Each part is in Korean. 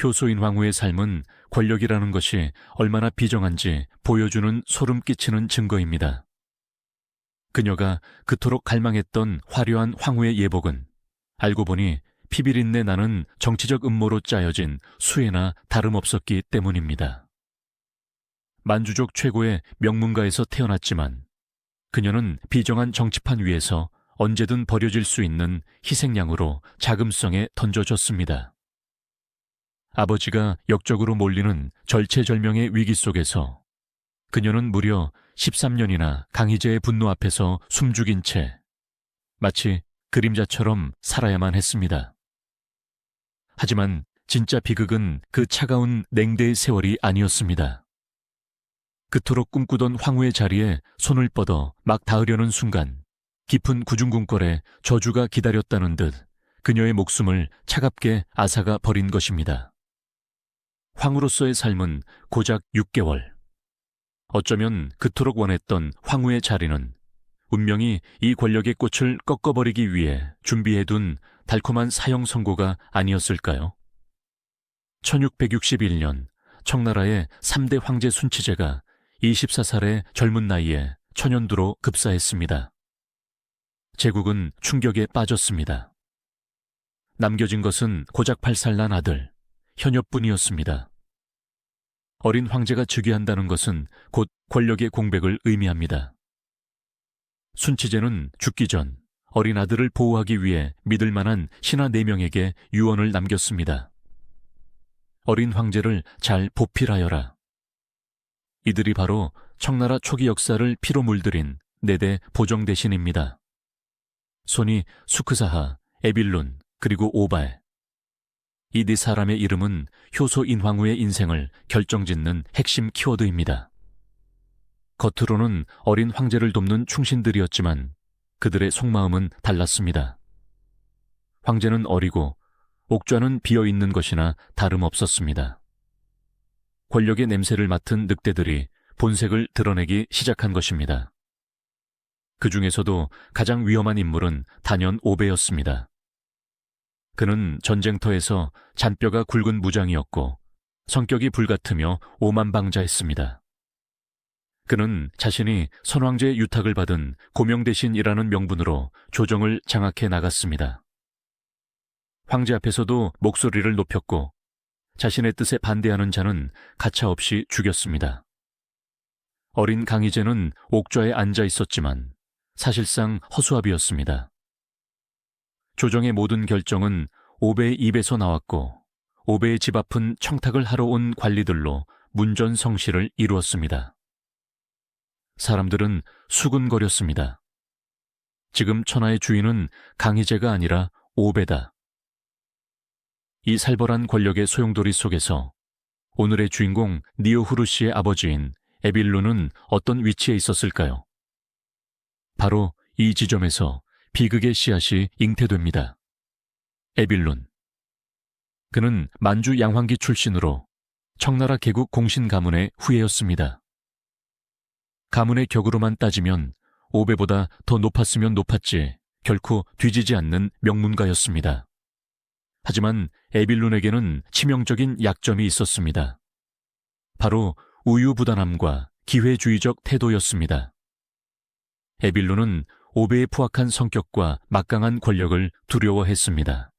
효소인 황후의 삶은 권력이라는 것이 얼마나 비정한지 보여주는 소름 끼치는 증거입니다. 그녀가 그토록 갈망했던 화려한 황후의 예복은 알고 보니 피비린내 나는 정치적 음모로 짜여진 수혜나 다름없었기 때문입니다. 만주족 최고의 명문가에서 태어났지만 그녀는 비정한 정치판 위에서 언제든 버려질 수 있는 희생양으로 자금성에 던져졌습니다. 아버지가 역적으로 몰리는 절체절명의 위기 속에서 그녀는 무려 13년이나 강희제의 분노 앞에서 숨죽인 채 마치 그림자처럼 살아야만 했습니다. 하지만 진짜 비극은 그 차가운 냉대의 세월이 아니었습니다. 그토록 꿈꾸던 황후의 자리에 손을 뻗어 막 닿으려는 순간 깊은 구중궁궐에 저주가 기다렸다는 듯 그녀의 목숨을 차갑게 앗아가 버린 것입니다. 황후로서의 삶은 고작 6개월. 어쩌면 그토록 원했던 황후의 자리는 운명이 이 권력의 꽃을 꺾어버리기 위해 준비해둔 달콤한 사형 선고가 아니었을까요? 1661년 청나라의 3대 황제 순치제가 24살의 젊은 나이에 천연두로 급사했습니다. 제국은 충격에 빠졌습니다. 남겨진 것은 고작 8살 난 아들, 현엽뿐이었습니다. 어린 황제가 즉위한다는 것은 곧 권력의 공백을 의미합니다. 순치제는 죽기 전 어린 아들을 보호하기 위해 믿을 만한 신하 4명에게 유언을 남겼습니다. 어린 황제를 잘 보필하여라. 이들이 바로 청나라 초기 역사를 피로 물들인 4대 보정 대신입니다. 손이 수크사하, 에빌룬, 그리고 오발. 이 4사람의 이름은 효소 인황후의 인생을 결정짓는 핵심 키워드입니다. 겉으로는 어린 황제를 돕는 충신들이었지만 그들의 속마음은 달랐습니다. 황제는 어리고 옥좌는 비어있는 것이나 다름없었습니다. 권력의 냄새를 맡은 늑대들이 본색을 드러내기 시작한 것입니다. 그 중에서도 가장 위험한 인물은 단연 오베였습니다. 그는 전쟁터에서 잔뼈가 굵은 무장이었고 성격이 불같으며 오만방자했습니다. 그는 자신이 선왕제의 유탁을 받은 고명대신이라는 명분으로 조정을 장악해 나갔습니다. 황제 앞에서도 목소리를 높였고 자신의 뜻에 반대하는 자는 가차없이 죽였습니다. 어린 강희제는 옥좌에 앉아 있었지만 사실상 허수아비였습니다. 조정의 모든 결정은 오베의 입에서 나왔고 오베의 집 앞은 청탁을 하러 온 관리들로 문전성시를 이루었습니다. 사람들은 수군거렸습니다. 지금 천하의 주인은 강희제가 아니라 오베다. 이 살벌한 권력의 소용돌이 속에서 오늘의 주인공 니오후르시의 아버지인 에빌룬은 어떤 위치에 있었을까요? 바로 이 지점에서 비극의 씨앗이 잉태됩니다. 에빌룬. 그는 만주 양황기 출신으로 청나라 개국 공신 가문의 후예였습니다. 가문의 격으로만 따지면 오베보다 더 높았으면 높았지 결코 뒤지지 않는 명문가였습니다. 하지만 에빌룬에게는 치명적인 약점이 있었습니다. 바로 우유부단함과 기회주의적 태도였습니다. 에빌룬은 오베의 포악한 성격과 막강한 권력을 두려워했습니다.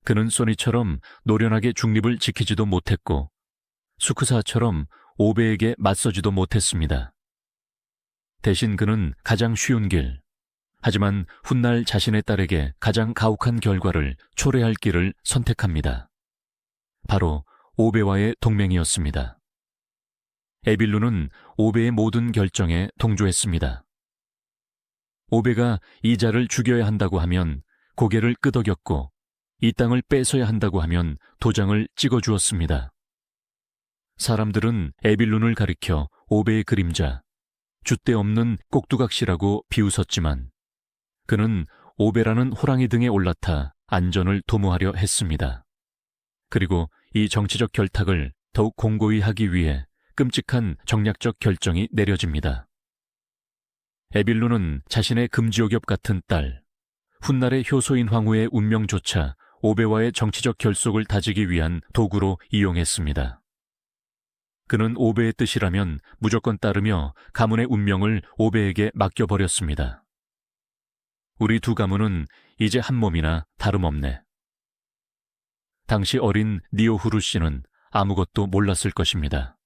그는 소니처럼 노련하게 중립을 지키지도 못했고 수크사처럼 오베에게 맞서지도 못했습니다. 대신 그는 가장 쉬운 길, 하지만 훗날 자신의 딸에게 가장 가혹한 결과를 초래할 길을 선택합니다. 바로 오베와의 동맹이었습니다. 에빌룬은 오베의 모든 결정에 동조했습니다. 오베가 이 자를 죽여야 한다고 하면 고개를 끄덕였고 이 땅을 뺏어야 한다고 하면 도장을 찍어주었습니다. 사람들은 에빌룬을 가리켜 오베의 그림자, 줏대 없는 꼭두각시라고 비웃었지만 그는 오베라는 호랑이 등에 올라타 안전을 도모하려 했습니다. 그리고 이 정치적 결탁을 더욱 공고히 하기 위해 끔찍한 정략적 결정이 내려집니다. 에빌룬은 자신의 금지옥엽 같은 딸, 훗날의 효소인 황후의 운명조차 오베와의 정치적 결속을 다지기 위한 도구로 이용했습니다. 그는 오베의 뜻이라면 무조건 따르며 가문의 운명을 오베에게 맡겨버렸습니다. 우리 두 가문은 이제 한 몸이나 다름없네. 당시 어린 니오후루 씨는 아무것도 몰랐을 것입니다.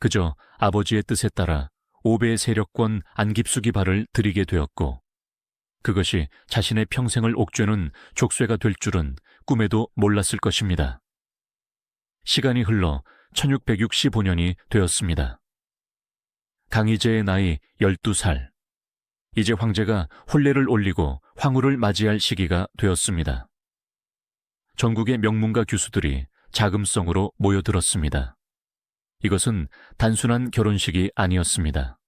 그저 아버지의 뜻에 따라 오베의 세력권 안깁수기 발을 들이게 되었고, 그것이 자신의 평생을 옥죄는 족쇄가 될 줄은 꿈에도 몰랐을 것입니다. 시간이 흘러 1665년이 되었습니다. 강희제의 나이 12살. 이제 황제가 혼례를 올리고 황후를 맞이할 시기가 되었습니다. 전국의 명문가 교수들이 자금성으로 모여들었습니다. 이것은 단순한 결혼식이 아니었습니다.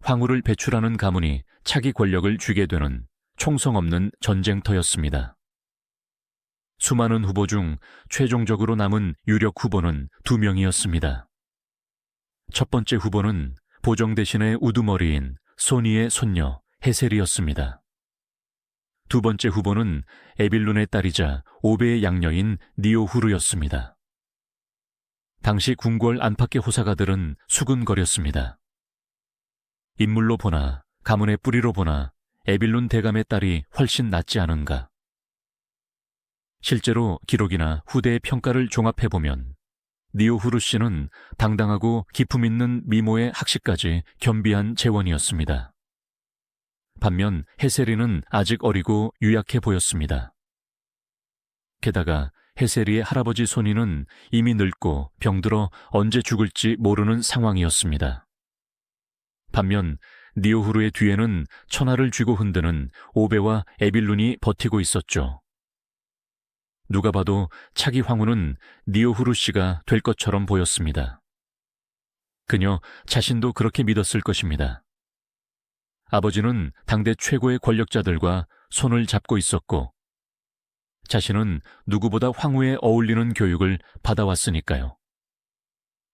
황후를 배출하는 가문이 차기 권력을 쥐게 되는 총성 없는 전쟁터였습니다. 수많은 후보 중 최종적으로 남은 유력 후보는 2명이었습니다. 첫 번째 후보는 보정 대신의 우두머리인 소니의 손녀 헤셀이었습니다. 두 번째 후보는 에빌룬의 딸이자 오베의 양녀인 니오후르였습니다. 당시 궁궐 안팎의 호사가들은 수근거렸습니다. 인물로 보나 가문의 뿌리로 보나 에빌룬 대감의 딸이 훨씬 낫지 않은가. 실제로 기록이나 후대의 평가를 종합해보면 니오후루 씨는 당당하고 기품 있는 미모의 학식까지 겸비한 재원이었습니다. 반면 헤세리는 아직 어리고 유약해 보였습니다. 게다가 헤세리의 할아버지 소니는 이미 늙고 병들어 언제 죽을지 모르는 상황이었습니다. 반면 니오후루의 뒤에는 천하를 쥐고 흔드는 오베와 에빌룬이 버티고 있었죠. 누가 봐도 차기 황후는 니오후루 씨가 될 것처럼 보였습니다. 그녀 자신도 그렇게 믿었을 것입니다. 아버지는 당대 최고의 권력자들과 손을 잡고 있었고, 자신은 누구보다 황후에 어울리는 교육을 받아왔으니까요.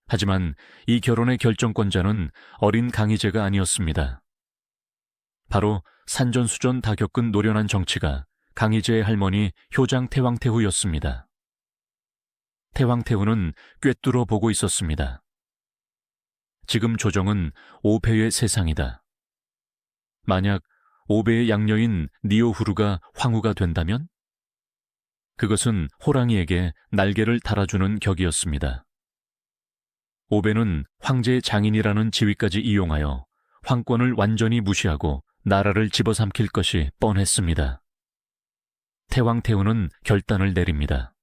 하지만 이 결혼의 결정권자는 어린 강희제가 아니었습니다. 바로 산전수전 다 겪은 노련한 정치가 강희제의 할머니 효장 태왕태후였습니다. 태왕태후는 꿰뚫어 보고 있었습니다. 지금 조정은 오베의 세상이다. 만약 오베의 양녀인 니오후루가 황후가 된다면? 그것은 호랑이에게 날개를 달아주는 격이었습니다. 오베는 황제의 장인이라는 지위까지 이용하여 황권을 완전히 무시하고 나라를 집어삼킬 것이 뻔했습니다. 태왕태후는 결단을 내립니다.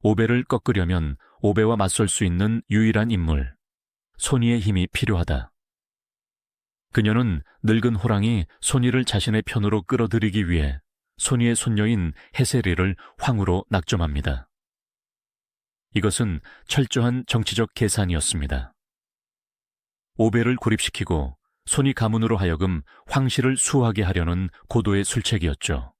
오베를 꺾으려면 오베와 맞설 수 있는 유일한 인물, 소니의 힘이 필요하다. 그녀는 늙은 호랑이 소니를 자신의 편으로 끌어들이기 위해 소니의 손녀인 헤세리를 황후로 낙점합니다. 이것은 철저한 정치적 계산이었습니다. 오베를 고립시키고 소니 가문으로 하여금 황실을 수호하게 하려는 고도의 술책이었죠.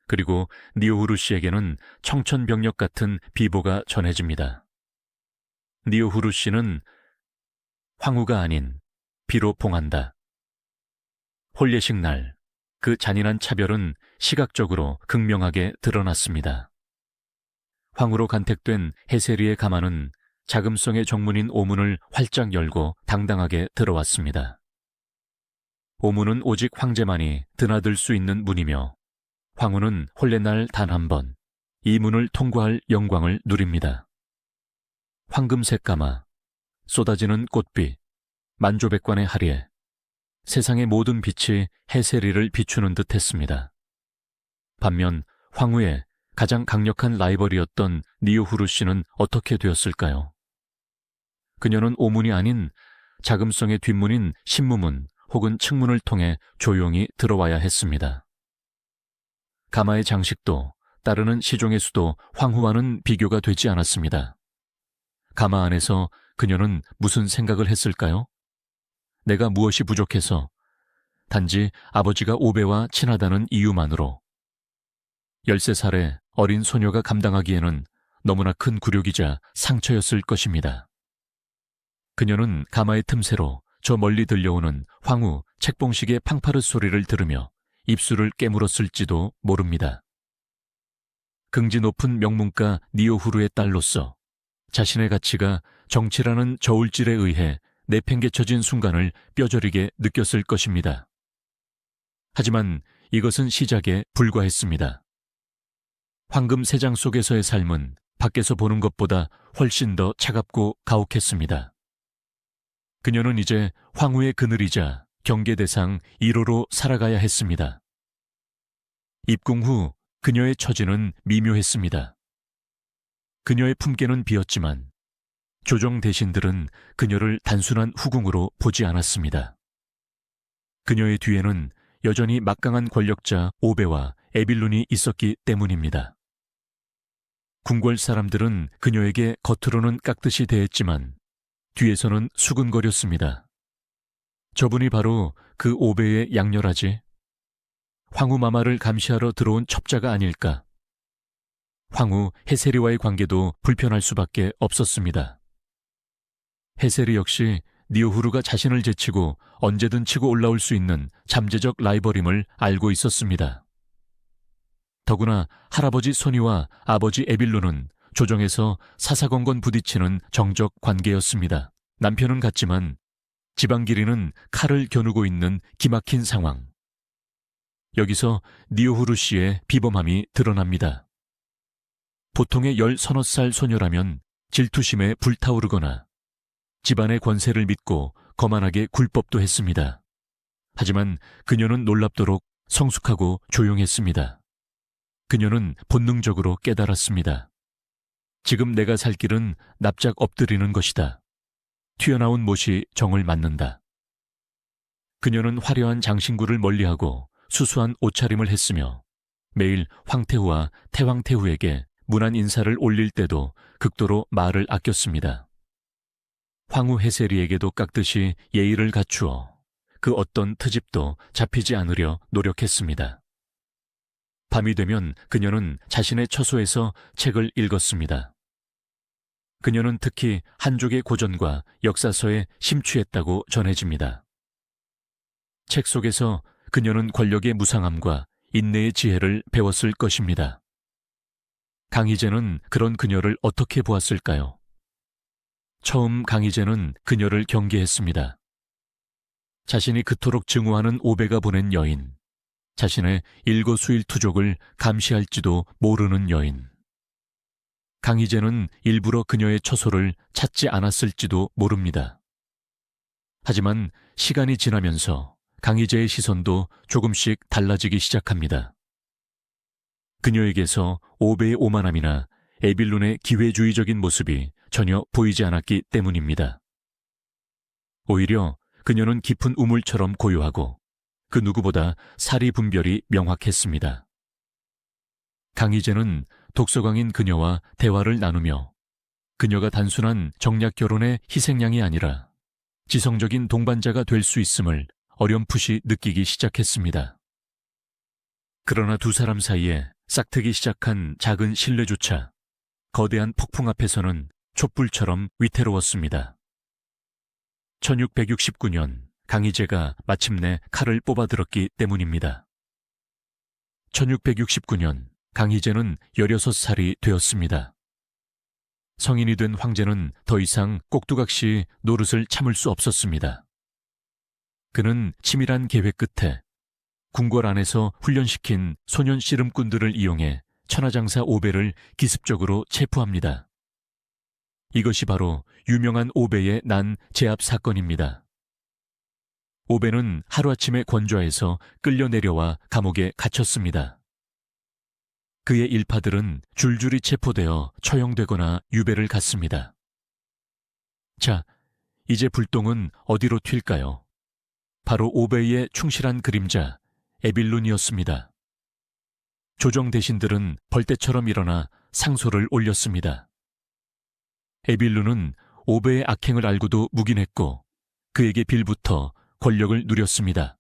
그리고 니오후루 씨에게는 청천벽력 같은 비보가 전해집니다. 니오후루 씨는 황후가 아닌 비로 봉한다. 혼례식 날, 그 잔인한 차별은 시각적으로 극명하게 드러났습니다. 황후로 간택된 헤세리의 가마는 자금성의 정문인 오문을 활짝 열고 당당하게 들어왔습니다. 오문은 오직 황제만이 드나들 수 있는 문이며, 황후는 혼례날 단 한 번 이 문을 통과할 영광을 누립니다. 황금색 가마, 쏟아지는 꽃빛, 만조백관의 하리에 세상의 모든 빛이 헤세리를 비추는 듯 했습니다. 반면 황후의 가장 강력한 라이벌이었던 니오후루 씨는 어떻게 되었을까요? 그녀는 오문이 아닌 자금성의 뒷문인 신무문 혹은 측문을 통해 조용히 들어와야 했습니다. 가마의 장식도 따르는 시종의 수도 황후와는 비교가 되지 않았습니다. 가마 안에서 그녀는 무슨 생각을 했을까요? 내가 무엇이 부족해서, 단지 아버지가 오베와 친하다는 이유만으로. 13살의 어린 소녀가 감당하기에는 너무나 큰 굴욕이자 상처였을 것입니다. 그녀는 가마의 틈새로 저 멀리 들려오는 황후 책봉식의 팡파르 소리를 들으며 입술을 깨물었을지도 모릅니다. 긍지 높은 명문가 니오후르의 딸로서 자신의 가치가 정치라는 저울질에 의해 내팽개쳐진 순간을 뼈저리게 느꼈을 것입니다. 하지만 이것은 시작에 불과했습니다. 황금 세장 속에서의 삶은 밖에서 보는 것보다 훨씬 더 차갑고 가혹했습니다. 그녀는 이제 황후의 그늘이자 경계 대상 1호로 살아가야 했습니다. 입궁 후 그녀의 처지는 미묘했습니다. 그녀의 품계는 비었지만 조정 대신들은 그녀를 단순한 후궁으로 보지 않았습니다. 그녀의 뒤에는 여전히 막강한 권력자 오베와 에빌룬이 있었기 때문입니다. 궁궐 사람들은 그녀에게 겉으로는 깍듯이 대했지만 뒤에서는 수근거렸습니다. 저분이 바로 그 오베의 양녀라지. 황후 마마를 감시하러 들어온 첩자가 아닐까. 황후 헤세리와의 관계도 불편할 수밖에 없었습니다. 헤세리 역시 니오후르가 자신을 제치고 언제든 치고 올라올 수 있는 잠재적 라이벌임을 알고 있었습니다. 더구나 할아버지 소니와 아버지 에빌룬은 조정에서 사사건건 부딪히는 정적 관계였습니다. 남편은 갔지만 지방길이는 칼을 겨누고 있는 기막힌 상황. 여기서 니오후르 씨의 비범함이 드러납니다. 보통의 10서너 살 소녀라면 질투심에 불타오르거나 집안의 권세를 믿고 거만하게 굴 법도 했습니다. 하지만 그녀는 놀랍도록 성숙하고 조용했습니다. 그녀는 본능적으로 깨달았습니다. 지금 내가 살 길은 납작 엎드리는 것이다. 튀어나온 못이 정을 맞는다. 그녀는 화려한 장신구를 멀리하고 수수한 옷차림을 했으며 매일 황태후와 태왕태후에게 문안 인사를 올릴 때도 극도로 말을 아꼈습니다. 황후 헤세리에게도 깍듯이 예의를 갖추어 그 어떤 트집도 잡히지 않으려 노력했습니다. 밤이 되면 그녀는 자신의 처소에서 책을 읽었습니다. 그녀는 특히 한족의 고전과 역사서에 심취했다고 전해집니다. 책 속에서 그녀는 권력의 무상함과 인내의 지혜를 배웠을 것입니다. 강희제는 그런 그녀를 어떻게 보았을까요? 처음 강희제는 그녀를 경계했습니다. 자신이 그토록 증오하는 오베가 보낸 여인, 자신의 일거수일투족을 감시할지도 모르는 여인. 강희제는 일부러 그녀의 처소를 찾지 않았을지도 모릅니다. 하지만 시간이 지나면서 강희제의 시선도 조금씩 달라지기 시작합니다. 그녀에게서 오베의 오만함이나 에빌룬의 기회주의적인 모습이 전혀 보이지 않았기 때문입니다. 오히려 그녀는 깊은 우물처럼 고요하고 그 누구보다 사리 분별이 명확했습니다. 강희제는 독서광인 그녀와 대화를 나누며 그녀가 단순한 정략 결혼의 희생양이 아니라 지성적인 동반자가 될 수 있음을 어렴풋이 느끼기 시작했습니다. 그러나 두 사람 사이에 싹트기 시작한 작은 신뢰조차 거대한 폭풍 앞에서는 촛불처럼 위태로웠습니다. 1669년 강희제가 마침내 칼을 뽑아들었기 때문입니다. 1669년 강희제는 16살이 되었습니다. 성인이 된 황제는 더 이상 꼭두각시 노릇을 참을 수 없었습니다. 그는 치밀한 계획 끝에 궁궐 안에서 훈련시킨 소년 씨름꾼들을 이용해 천하장사 오베를 기습적으로 체포합니다. 이것이 바로 유명한 오베의 난 제압 사건입니다. 오베는 하루아침에 권좌에서 끌려 내려와 감옥에 갇혔습니다. 그의 일파들은 줄줄이 체포되어 처형되거나 유배를 갔습니다. 자, 이제 불똥은 어디로 튈까요? 바로 오베이의 충실한 그림자 에빌룬이었습니다. 조정 대신들은 벌떼처럼 일어나 상소를 올렸습니다. 에빌룬은 오베의 악행을 알고도 묵인했고 그에게 빌붙어 권력을 누렸습니다.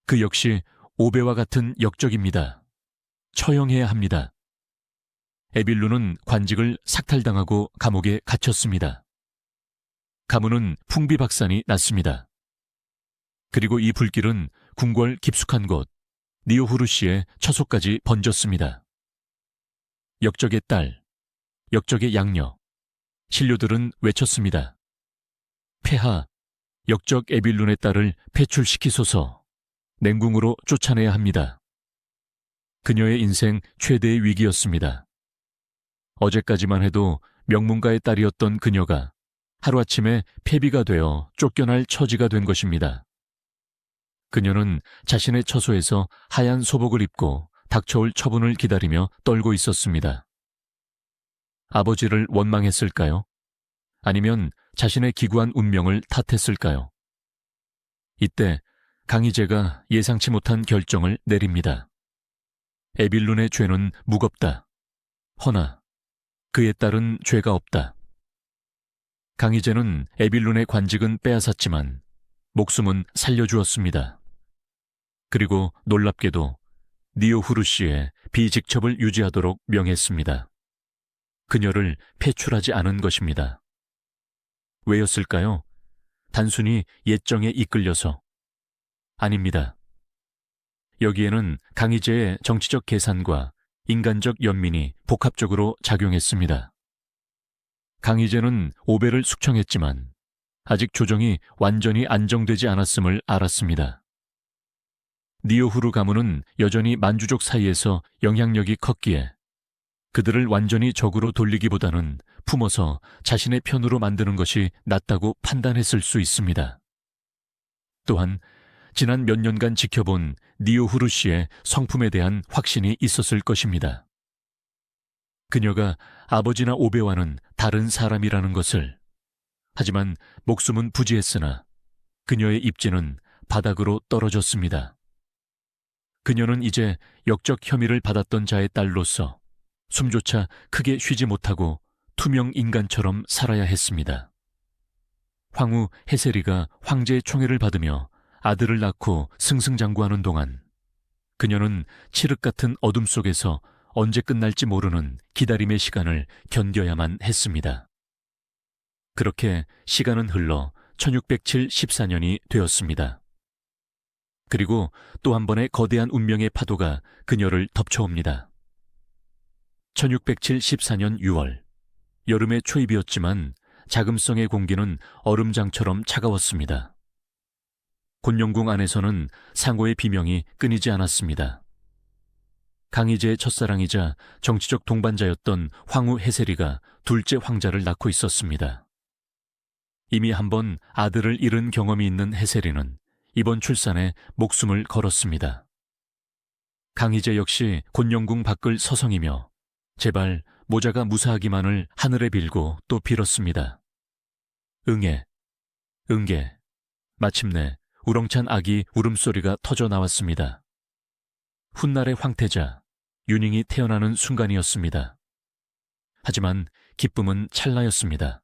그 역시 오베와 같은 역적입니다. 처형해야 합니다. 에빌룬은 관직을 삭탈당하고 감옥에 갇혔습니다. 가문은 풍비박산이 났습니다. 그리고 이 불길은 궁궐 깊숙한 곳 니오후르 씨의 처소까지 번졌습니다. 역적의 딸, 역적의 양녀, 신료들은 외쳤습니다. 폐하, 역적 에빌룬의 딸을 배출시키소서. 냉궁으로 쫓아내야 합니다. 그녀의 인생 최대의 위기였습니다. 어제까지만 해도 명문가의 딸이었던 그녀가 하루아침에 패비가 되어 쫓겨날 처지가 된 것입니다. 그녀는 자신의 처소에서 하얀 소복을 입고 닥쳐올 처분을 기다리며 떨고 있었습니다. 아버지를 원망했을까요? 아니면 자신의 기구한 운명을 탓했을까요? 이때 강희제가 예상치 못한 결정을 내립니다. 에빌룬의 죄는 무겁다. 허나 그의 딸은 죄가 없다. 강희제는 에빌룬의 관직은 빼앗았지만 목숨은 살려주었습니다. 그리고 놀랍게도 니오후르시의 비직첩을 유지하도록 명했습니다. 그녀를 배출하지 않은 것입니다. 왜였을까요? 단순히 예정에 이끌려서? 아닙니다. 여기에는 강희제의 정치적 계산과 인간적 연민이 복합적으로 작용했습니다. 강희제는 오배를 숙청했지만 아직 조정이 완전히 안정되지 않았음을 알았습니다. 니오후르 가문은 여전히 만주족 사이에서 영향력이 컸기에 그들을 완전히 적으로 돌리기보다는 품어서 자신의 편으로 만드는 것이 낫다고 판단했을 수 있습니다. 또한 지난 몇 년간 지켜본 니오후르 씨의 성품에 대한 확신이 있었을 것입니다. 그녀가 아버지나 오배와는 다른 사람이라는 것을. 하지만 목숨은 부지했으나 그녀의 입지는 바닥으로 떨어졌습니다. 그녀는 이제 역적 혐의를 받았던 자의 딸로서 숨조차 크게 쉬지 못하고 투명 인간처럼 살아야 했습니다. 황후 헤세리가 황제의 총애를 받으며 아들을 낳고 승승장구하는 동안 그녀는 칠흑 같은 어둠 속에서 언제 끝날지 모르는 기다림의 시간을 견뎌야만 했습니다. 그렇게 시간은 흘러 1607-14년이 되었습니다. 그리고 또 한 번의 거대한 운명의 파도가 그녀를 덮쳐옵니다. 1607-14년 6월, 여름의 초입이었지만 자금성의 공기는 얼음장처럼 차가웠습니다. 곤룡궁 안에서는 상호의 비명이 끊이지 않았습니다. 강희제의 첫사랑이자 정치적 동반자였던 황후 헤세리가 둘째 황자를 낳고 있었습니다. 이미 한번 아들을 잃은 경험이 있는 헤세리는 이번 출산에 목숨을 걸었습니다. 강희제 역시 곤룡궁 밖을 서성이며 제발 모자가 무사하기만을 하늘에 빌고 또 빌었습니다. 응애, 응게, 마침내 우렁찬 아기 울음소리가 터져 나왔습니다. 훗날의 황태자, 윤잉이 태어나는 순간이었습니다. 하지만 기쁨은 찰나였습니다.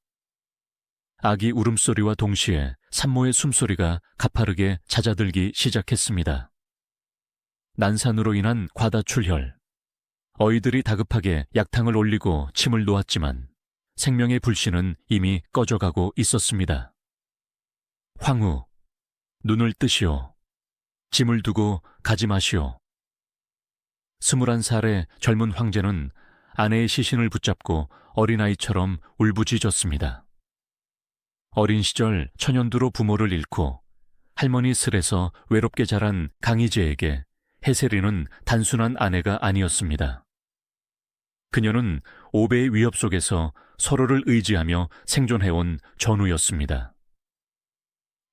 아기 울음소리와 동시에 산모의 숨소리가 가파르게 잦아들기 시작했습니다. 난산으로 인한 과다출혈. 어이들이 다급하게 약탕을 올리고 침을 놓았지만 생명의 불씨는 이미 꺼져가고 있었습니다. 황후, 눈을 뜨시오. 짐을 두고 가지 마시오. 21살의 젊은 황제는 아내의 시신을 붙잡고 어린아이처럼 울부짖었습니다. 어린 시절 천연두로 부모를 잃고 할머니 슬에서 외롭게 자란 강희제에게 헤세리는 단순한 아내가 아니었습니다. 그녀는 오배의 위협 속에서 서로를 의지하며 생존해온 전우였습니다.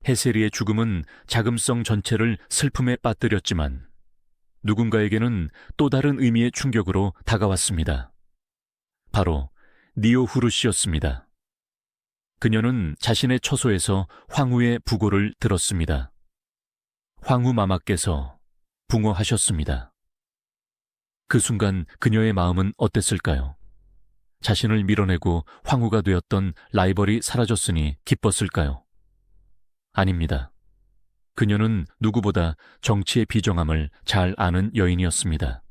헤세리의 죽음은 자금성 전체를 슬픔에 빠뜨렸지만 누군가에게는 또 다른 의미의 충격으로 다가왔습니다. 바로 니오후르 씨였습니다. 그녀는 자신의 처소에서 황후의 부고를 들었습니다. 황후 마마께서 붕어하셨습니다. 그 순간 그녀의 마음은 어땠을까요? 자신을 밀어내고 황후가 되었던 라이벌이 사라졌으니 기뻤을까요? 아닙니다. 그녀는 누구보다 정치의 비정함을 잘 아는 여인이었습니다.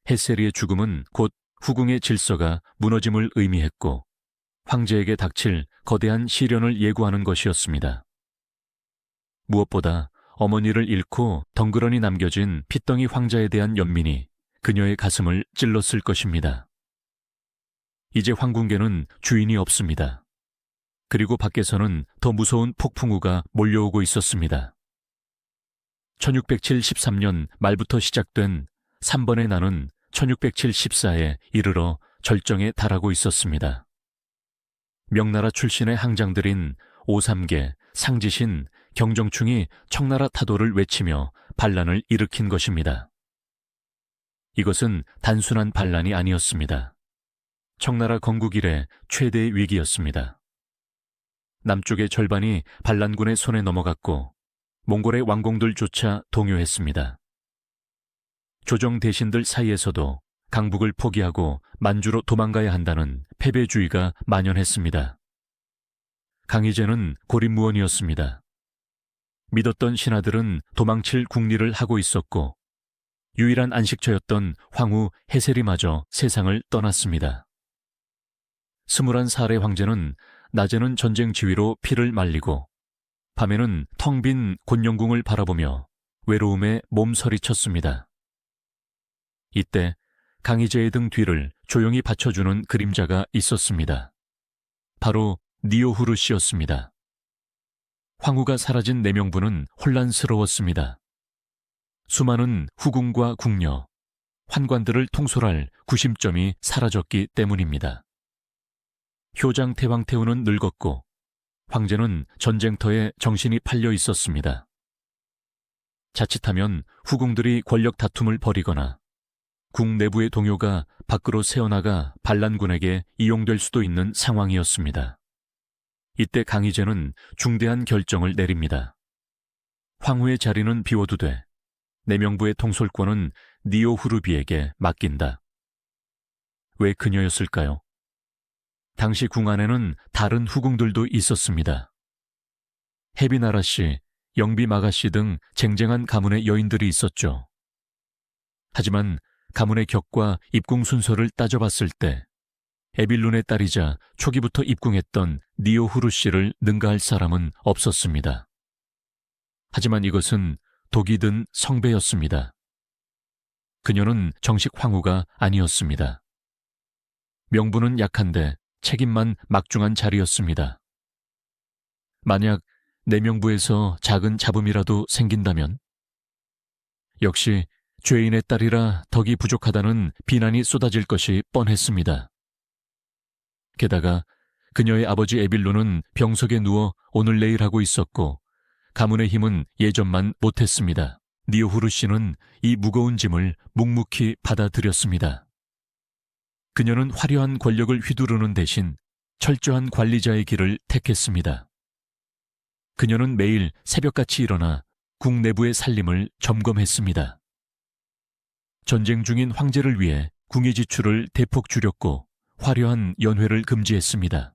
헤세리의 죽음은 곧 후궁의 질서가 무너짐을 의미했고 황제에게 닥칠 거대한 시련을 예고하는 것이었습니다. 무엇보다 어머니를 잃고 덩그러니 남겨진 핏덩이 황자에 대한 연민이 그녀의 가슴을 찔렀을 것입니다. 이제 황궁계는 주인이 없습니다. 그리고 밖에서는 더 무서운 폭풍우가 몰려오고 있었습니다. 1673년 말부터 시작된 3번의 난은 1674에 이르러 절정에 달하고 있었습니다. 명나라 출신의 항장들인 오삼계, 상지신, 경정충이 청나라 타도를 외치며 반란을 일으킨 것입니다. 이것은 단순한 반란이 아니었습니다. 청나라 건국 이래 최대의 위기였습니다. 남쪽의 절반이 반란군의 손에 넘어갔고 몽골의 왕공들조차 동요했습니다. 조정 대신들 사이에서도 강북을 포기하고 만주로 도망가야 한다는 패배주의가 만연했습니다. 강희제는 고립무원이었습니다. 믿었던 신하들은 도망칠 궁리를 하고 있었고 유일한 안식처였던 황후 해세리마저 세상을 떠났습니다. 21살의 황제는 낮에는 전쟁 지휘로 피를 말리고 밤에는 텅 빈 곤영궁을 바라보며 외로움에 몸서리쳤습니다. 이때 강희제의 등 뒤를 조용히 받쳐주는 그림자가 있었습니다. 바로 니오후르 씨였습니다. 황후가 사라진 내명부는 혼란스러웠습니다. 수많은 후궁과 궁녀, 환관들을 통솔할 구심점이 사라졌기 때문입니다. 효장 태왕태후는 늙었고 황제는 전쟁터에 정신이 팔려 있었습니다. 자칫하면 후궁들이 권력 다툼을 벌이거나 궁 내부의 동요가 밖으로 새어나가 반란군에게 이용될 수도 있는 상황이었습니다. 이때 강희제는 중대한 결정을 내립니다. 황후의 자리는 비워두되 내명부의 통솔권은 니오후르비에게 맡긴다. 왜 그녀였을까요? 당시 궁 안에는 다른 후궁들도 있었습니다. 해비나라 씨, 영비마가 씨 등 쟁쟁한 가문의 여인들이 있었죠. 하지만 가문의 격과 입궁 순서를 따져봤을 때 에빌룬의 딸이자 초기부터 입궁했던 니오후르 씨를 능가할 사람은 없었습니다. 하지만 이것은 독이 든 성배였습니다. 그녀는 정식 황후가 아니었습니다. 명분은 약한데 책임만 막중한 자리였습니다. 만약 내명부에서 작은 잡음이라도 생긴다면? 역시 죄인의 딸이라 덕이 부족하다는 비난이 쏟아질 것이 뻔했습니다. 게다가 그녀의 아버지 에빌룬은 병석에 누워 오늘 내일 하고 있었고 가문의 힘은 예전만 못했습니다. 니오후르 씨는 이 무거운 짐을 묵묵히 받아들였습니다. 그녀는 화려한 권력을 휘두르는 대신 철저한 관리자의 길을 택했습니다. 그녀는 매일 새벽같이 일어나 궁 내부의 살림을 점검했습니다. 전쟁 중인 황제를 위해 궁의 지출을 대폭 줄였고 화려한 연회를 금지했습니다.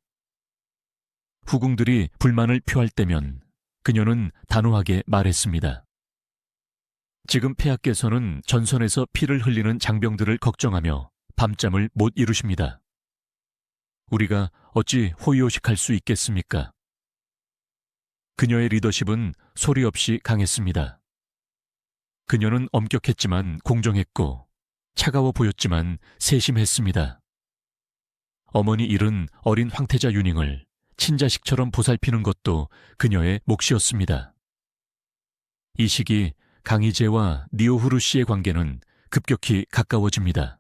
후궁들이 불만을 표할 때면 그녀는 단호하게 말했습니다. 지금 폐하께서는 전선에서 피를 흘리는 장병들을 걱정하며 밤잠을 못 이루십니다. 우리가 어찌 호의호식할 수 있겠습니까? 그녀의 리더십은 소리 없이 강했습니다. 그녀는 엄격했지만 공정했고 차가워 보였지만 세심했습니다. 어머니 잃은 어린 황태자 유닝을 친자식처럼 보살피는 것도 그녀의 몫이었습니다. 이 시기 강희제와 니오후르 씨의 관계는 급격히 가까워집니다.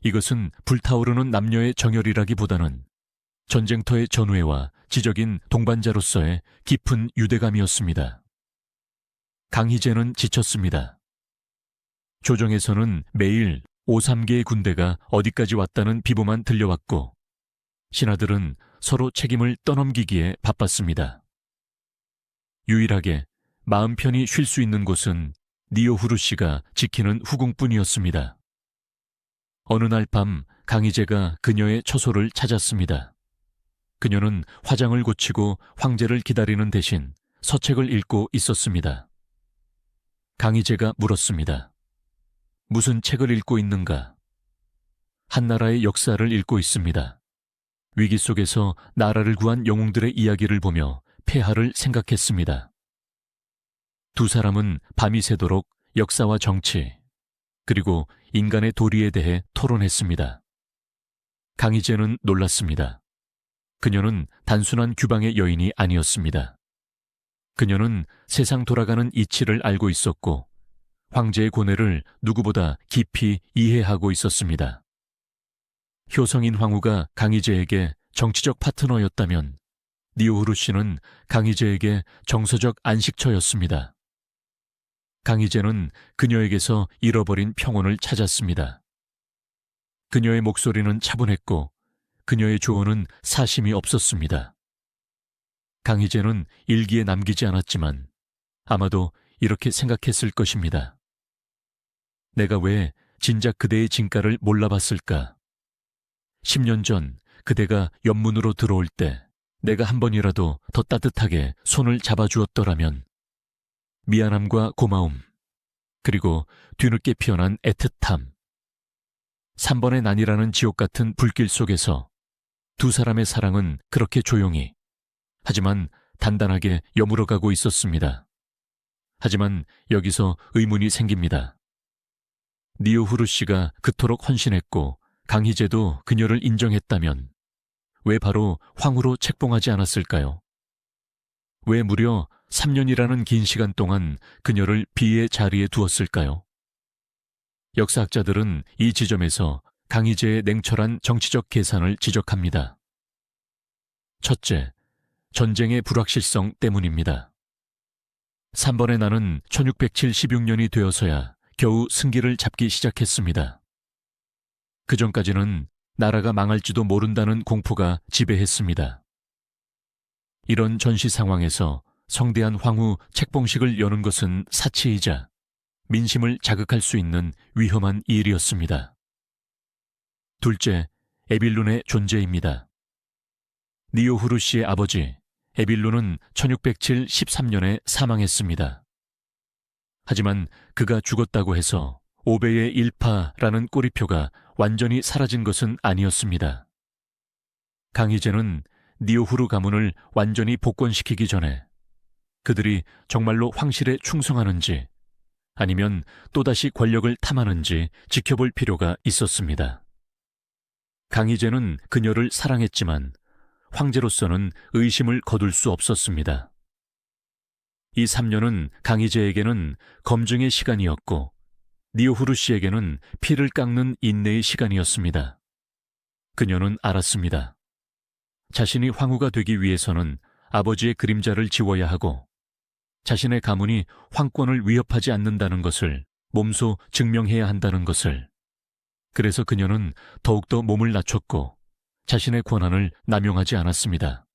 이것은 불타오르는 남녀의 정열이라기보다는 전쟁터의 전우애와 지적인 동반자로서의 깊은 유대감이었습니다. 강희제는 지쳤습니다. 조정에서는 매일 5~3개의 군대가 어디까지 왔다는 비보만 들려왔고 신하들은 서로 책임을 떠넘기기에 바빴습니다. 유일하게 마음 편히 쉴 수 있는 곳은 니오후르 씨가 지키는 후궁뿐이었습니다. 어느 날 밤 강희제가 그녀의 처소를 찾았습니다. 그녀는 화장을 고치고 황제를 기다리는 대신 서책을 읽고 있었습니다. 강희제가 물었습니다. 무슨 책을 읽고 있는가? 한 나라의 역사를 읽고 있습니다. 위기 속에서 나라를 구한 영웅들의 이야기를 보며 폐하를 생각했습니다. 두 사람은 밤이 새도록 역사와 정치, 그리고 인간의 도리에 대해 토론했습니다. 강희제는 놀랐습니다. 그녀는 단순한 규방의 여인이 아니었습니다. 그녀는 세상 돌아가는 이치를 알고 있었고 황제의 고뇌를 누구보다 깊이 이해하고 있었습니다. 효성인 황후가 강희제에게 정치적 파트너였다면 니오후르 씨는 강희제에게 정서적 안식처였습니다. 강희제는 그녀에게서 잃어버린 평온을 찾았습니다. 그녀의 목소리는 차분했고 그녀의 조언은 사심이 없었습니다. 강희제는 일기에 남기지 않았지만 아마도 이렇게 생각했을 것입니다. 내가 왜 진작 그대의 진가를 몰라봤을까? 10년 전 그대가 연문으로 들어올 때 내가 한 번이라도 더 따뜻하게 손을 잡아주었더라면 미안함과 고마움, 그리고 뒤늦게 피어난 애틋함. 3번의 난이라는 지옥 같은 불길 속에서 두 사람의 사랑은 그렇게 조용히, 하지만 단단하게 여물어가고 있었습니다. 하지만 여기서 의문이 생깁니다. 니오후르 씨가 그토록 헌신했고 강희제도 그녀를 인정했다면 왜 바로 황후로 책봉하지 않았을까요? 왜 무려 3년이라는 긴 시간 동안 그녀를 비의 자리에 두었을까요? 역사학자들은 이 지점에서 강희제의 냉철한 정치적 계산을 지적합니다. 첫째, 전쟁의 불확실성 때문입니다. 3번의 나는 1676년이 되어서야 겨우 승기를 잡기 시작했습니다. 그전까지는 나라가 망할지도 모른다는 공포가 지배했습니다. 이런 전시 상황에서 성대한 황후 책봉식을 여는 것은 사치이자 민심을 자극할 수 있는 위험한 일이었습니다. 둘째, 에빌룬의 존재입니다. 니오후르 씨의 아버지 에빌룬은 1613년에 사망했습니다. 하지만 그가 죽었다고 해서 5배의 1파라는 꼬리표가 완전히 사라진 것은 아니었습니다. 강희제는 니오후르 가문을 완전히 복권시키기 전에 그들이 정말로 황실에 충성하는지 아니면 또다시 권력을 탐하는지 지켜볼 필요가 있었습니다. 강희제는 그녀를 사랑했지만 황제로서는 의심을 거둘 수 없었습니다. 이 3년은 강희제에게는 검증의 시간이었고 니오후르 씨에게는 피를 깎는 인내의 시간이었습니다. 그녀는 알았습니다. 자신이 황후가 되기 위해서는 아버지의 그림자를 지워야 하고 자신의 가문이 황권을 위협하지 않는다는 것을 몸소 증명해야 한다는 것을. 그래서 그녀는 더욱더 몸을 낮췄고 자신의 권한을 남용하지 않았습니다.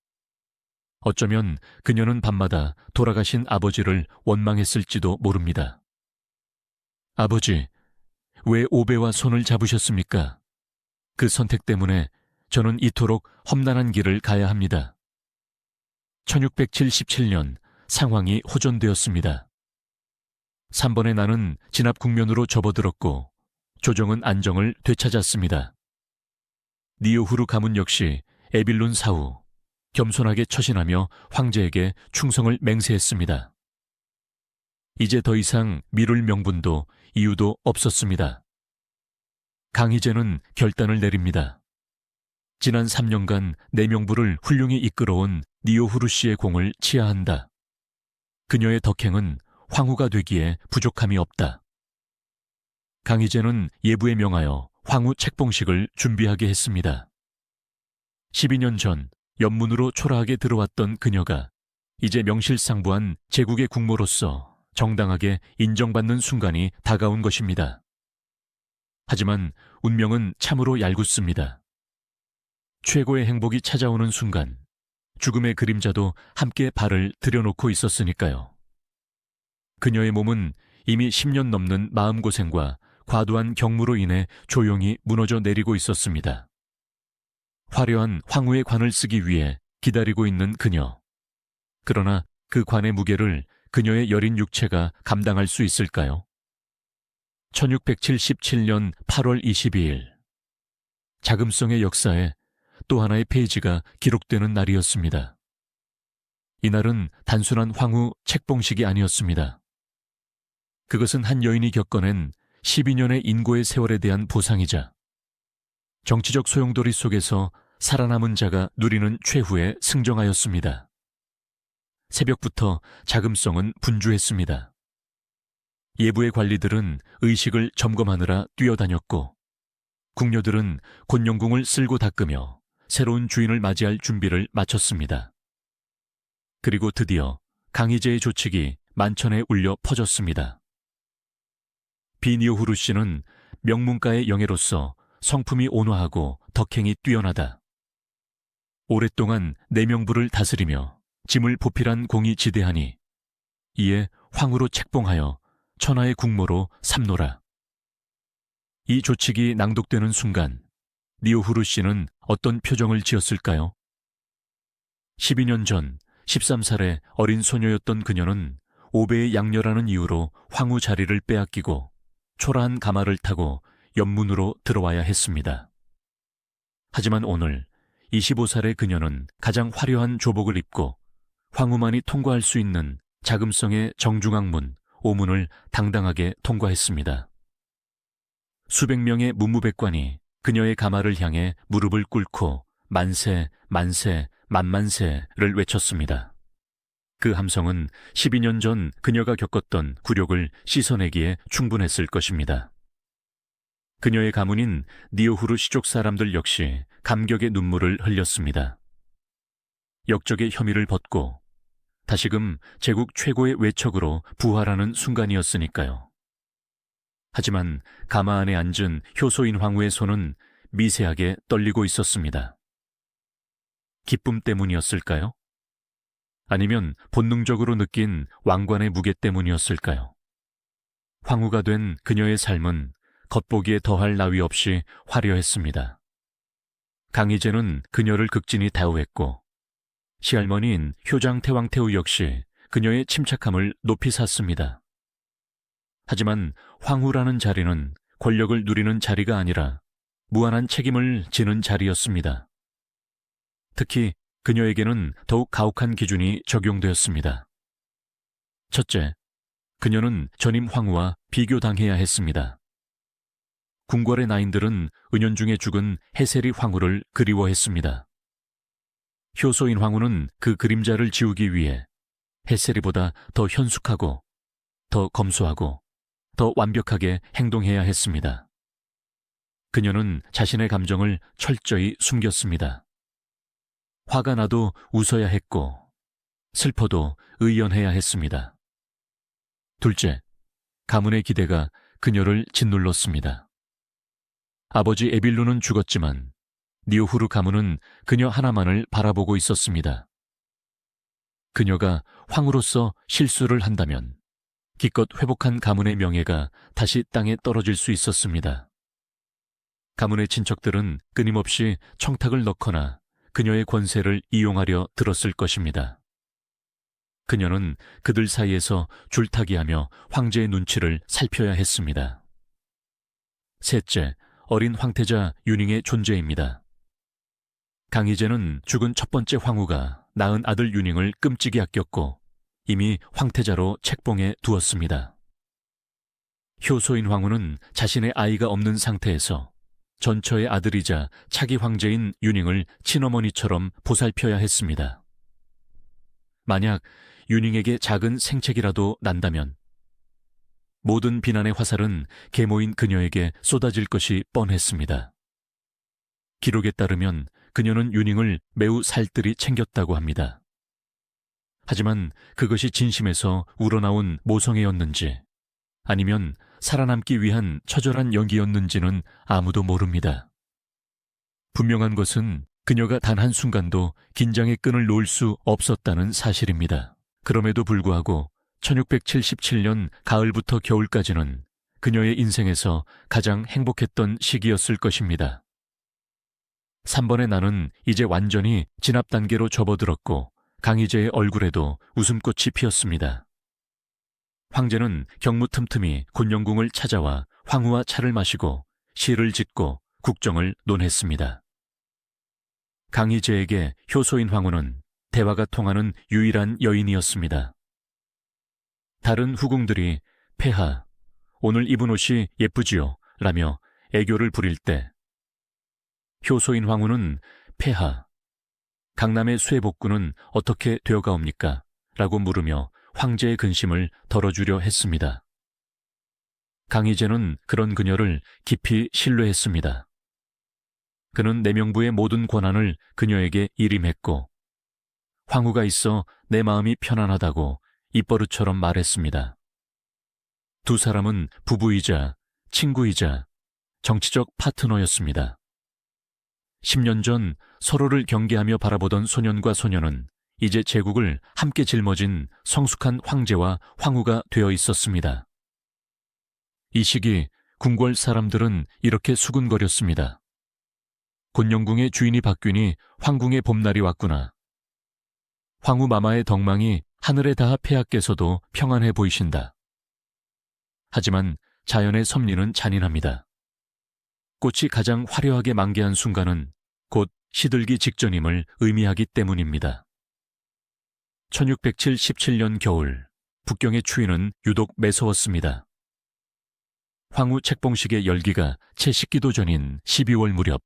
어쩌면 그녀는 밤마다 돌아가신 아버지를 원망했을지도 모릅니다. 아버지, 왜 5배와 손을 잡으셨습니까? 그 선택 때문에 저는 이토록 험난한 길을 가야 합니다. 1677년 상황이 호전되었습니다. 3번의 나는 진압 국면으로 접어들었고 조정은 안정을 되찾았습니다. 니오후르 가문 역시 에빌룬 사후 겸손하게 처신하며 황제에게 충성을 맹세했습니다. 이제 더 이상 미룰 명분도 이유도 없었습니다. 강희제는 결단을 내립니다. 지난 3년간 내 명부를 훌륭히 이끌어온 니오후르 씨의 공을 치하한다. 그녀의 덕행은 황후가 되기에 부족함이 없다. 강희제는 예부에 명하여 황후 책봉식을 준비하게 했습니다. 12년 전 연문으로 초라하게 들어왔던 그녀가 이제 명실상부한 제국의 국모로서 정당하게 인정받는 순간이 다가온 것입니다. 하지만 운명은 참으로 얄궂습니다. 최고의 행복이 찾아오는 순간 죽음의 그림자도 함께 발을 들여놓고 있었으니까요. 그녀의 몸은 이미 10년 넘는 마음고생과 과도한 경무로 인해 조용히 무너져 내리고 있었습니다. 화려한 황후의 관을 쓰기 위해 기다리고 있는 그녀. 그러나 그 관의 무게를 그녀의 여린 육체가 감당할 수 있을까요? 1677년 8월 22일. 자금성의 역사에 또 하나의 페이지가 기록되는 날이었습니다. 이날은 단순한 황후 책봉식이 아니었습니다. 그것은 한 여인이 겪어낸 12년의 인고의 세월에 대한 보상이자 정치적 소용돌이 속에서 살아남은 자가 누리는 최후의 승정하였습니다. 새벽부터 자금성은 분주했습니다. 예부의 관리들은 의식을 점검하느라 뛰어다녔고 궁녀들은 곤영궁을 쓸고 닦으며 새로운 주인을 맞이할 준비를 마쳤습니다. 그리고 드디어 강희제의 조칙이 만천에 울려 퍼졌습니다. 비니오후루 씨는 명문가의 영예로서 성품이 온화하고 덕행이 뛰어나다. 오랫동안 내명부를 다스리며 짐을 보필한 공이 지대하니 이에 황후로 책봉하여 천하의 국모로 삼노라. 이 조칙이 낭독되는 순간 니오후루 씨는 어떤 표정을 지었을까요? 12년 전 13살의 어린 소녀였던 그녀는 오배의 양녀라는 이유로 황후 자리를 빼앗기고 초라한 가마를 타고 연문으로 들어와야 했습니다. 하지만 오늘 25살의 그녀는 가장 화려한 조복을 입고 황후만이 통과할 수 있는 자금성의 정중앙문, 오문을 당당하게 통과했습니다. 수백 명의 문무백관이 그녀의 가마를 향해 무릎을 꿇고 만세, 만세, 만만세를 외쳤습니다. 그 함성은 12년 전 그녀가 겪었던 굴욕을 씻어내기에 충분했을 것입니다. 그녀의 가문인 니오후루 시족 사람들 역시 감격의 눈물을 흘렸습니다. 역적의 혐의를 벗고 다시금 제국 최고의 외척으로 부활하는 순간이었으니까요. 하지만 가마 안에 앉은 효소인 황후의 손은 미세하게 떨리고 있었습니다. 기쁨 때문이었을까요? 아니면 본능적으로 느낀 왕관의 무게 때문이었을까요? 황후가 된 그녀의 삶은 겉보기에 더할 나위 없이 화려했습니다. 강희제는 그녀를 극진히 대우했고 시할머니인 효장 태왕태후 역시 그녀의 침착함을 높이 샀습니다. 하지만 황후라는 자리는 권력을 누리는 자리가 아니라 무한한 책임을 지는 자리였습니다. 특히 그녀에게는 더욱 가혹한 기준이 적용되었습니다. 첫째, 그녀는 전임 황후와 비교당해야 했습니다. 궁궐의 나인들은 은연중에 죽은 해세리 황후를 그리워했습니다. 효소인 황후는 그 그림자를 지우기 위해 해세리보다 더 현숙하고 더 검소하고 더 완벽하게 행동해야 했습니다. 그녀는 자신의 감정을 철저히 숨겼습니다. 화가 나도 웃어야 했고 슬퍼도 의연해야 했습니다. 둘째, 가문의 기대가 그녀를 짓눌렀습니다. 아버지 에빌루는 죽었지만 니오후루 가문은 그녀 하나만을 바라보고 있었습니다. 그녀가 황후로서 실수를 한다면 기껏 회복한 가문의 명예가 다시 땅에 떨어질 수 있었습니다. 가문의 친척들은 끊임없이 청탁을 넣거나 그녀의 권세를 이용하려 들었을 것입니다. 그녀는 그들 사이에서 줄타기하며 황제의 눈치를 살펴야 했습니다. 셋째, 어린 황태자 윤잉의 존재입니다. 강희제는 죽은 첫 번째 황후가 낳은 아들 윤잉을 끔찍이 아꼈고 이미 황태자로 책봉해 두었습니다. 효소인 황후는 자신의 아이가 없는 상태에서 전처의 아들이자 차기 황제인 윤잉을 친어머니처럼 보살펴야 했습니다. 만약 윤잉에게 작은 생책이라도 난다면 모든 비난의 화살은 계모인 그녀에게 쏟아질 것이 뻔했습니다. 기록에 따르면 그녀는 윤잉을 매우 살뜰히 챙겼다고 합니다. 하지만 그것이 진심에서 우러나온 모성애였는지 아니면 살아남기 위한 처절한 연기였는지는 아무도 모릅니다. 분명한 것은 그녀가 단 한순간도 긴장의 끈을 놓을 수 없었다는 사실입니다. 그럼에도 불구하고 1677년 가을부터 겨울까지는 그녀의 인생에서 가장 행복했던 시기였을 것입니다. 3번의 나는 이제 완전히 진압 단계로 접어들었고 강희제의 얼굴에도 웃음꽃이 피었습니다. 황제는 경무 틈틈이 곤영궁을 찾아와 황후와 차를 마시고 시를 짓고 국정을 논했습니다. 강희제에게 효소인 황후는 대화가 통하는 유일한 여인이었습니다. 다른 후궁들이 폐하, 오늘 입은 옷이 예쁘지요? 라며 애교를 부릴 때 효소인 황후는 폐하, 강남의 쇠복구는 어떻게 되어가옵니까? 라고 물으며 황제의 근심을 덜어주려 했습니다. 강희제는 그런 그녀를 깊이 신뢰했습니다. 그는 내명부의 모든 권한을 그녀에게 일임했고 황후가 있어 내 마음이 편안하다고 입버릇처럼 말했습니다. 두 사람은 부부이자 친구이자 정치적 파트너였습니다. 10년 전 서로를 경계하며 바라보던 소년과 소녀는 이제 제국을 함께 짊어진 성숙한 황제와 황후가 되어 있었습니다. 이 시기 궁궐 사람들은 이렇게 수군거렸습니다. 곤영궁의 주인이 바뀌니 황궁의 봄날이 왔구나. 황후 마마의 덕망이 하늘에 닿아 폐하께서도 평안해 보이신다. 하지만 자연의 섭리는 잔인합니다. 꽃이 가장 화려하게 만개한 순간은 곧 시들기 직전임을 의미하기 때문입니다. 1677년 겨울, 북경의 추위는 유독 매서웠습니다. 황후 책봉식의 열기가 채 식기도 전인 12월 무렵,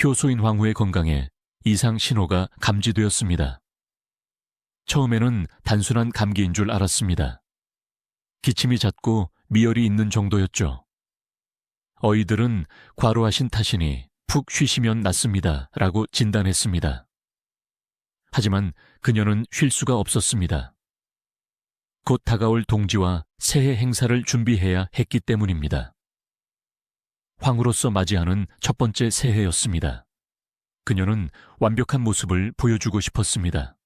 효소인 황후의 건강에 이상 신호가 감지되었습니다. 처음에는 단순한 감기인 줄 알았습니다. 기침이 잦고 미열이 있는 정도였죠. 어이들은 과로하신 탓이니 푹 쉬시면 낫습니다. 라고 진단했습니다. 하지만 그녀는 쉴 수가 없었습니다. 곧 다가올 동지와 새해 행사를 준비해야 했기 때문입니다. 황후로서 맞이하는 첫 번째 새해였습니다. 그녀는 완벽한 모습을 보여주고 싶었습니다.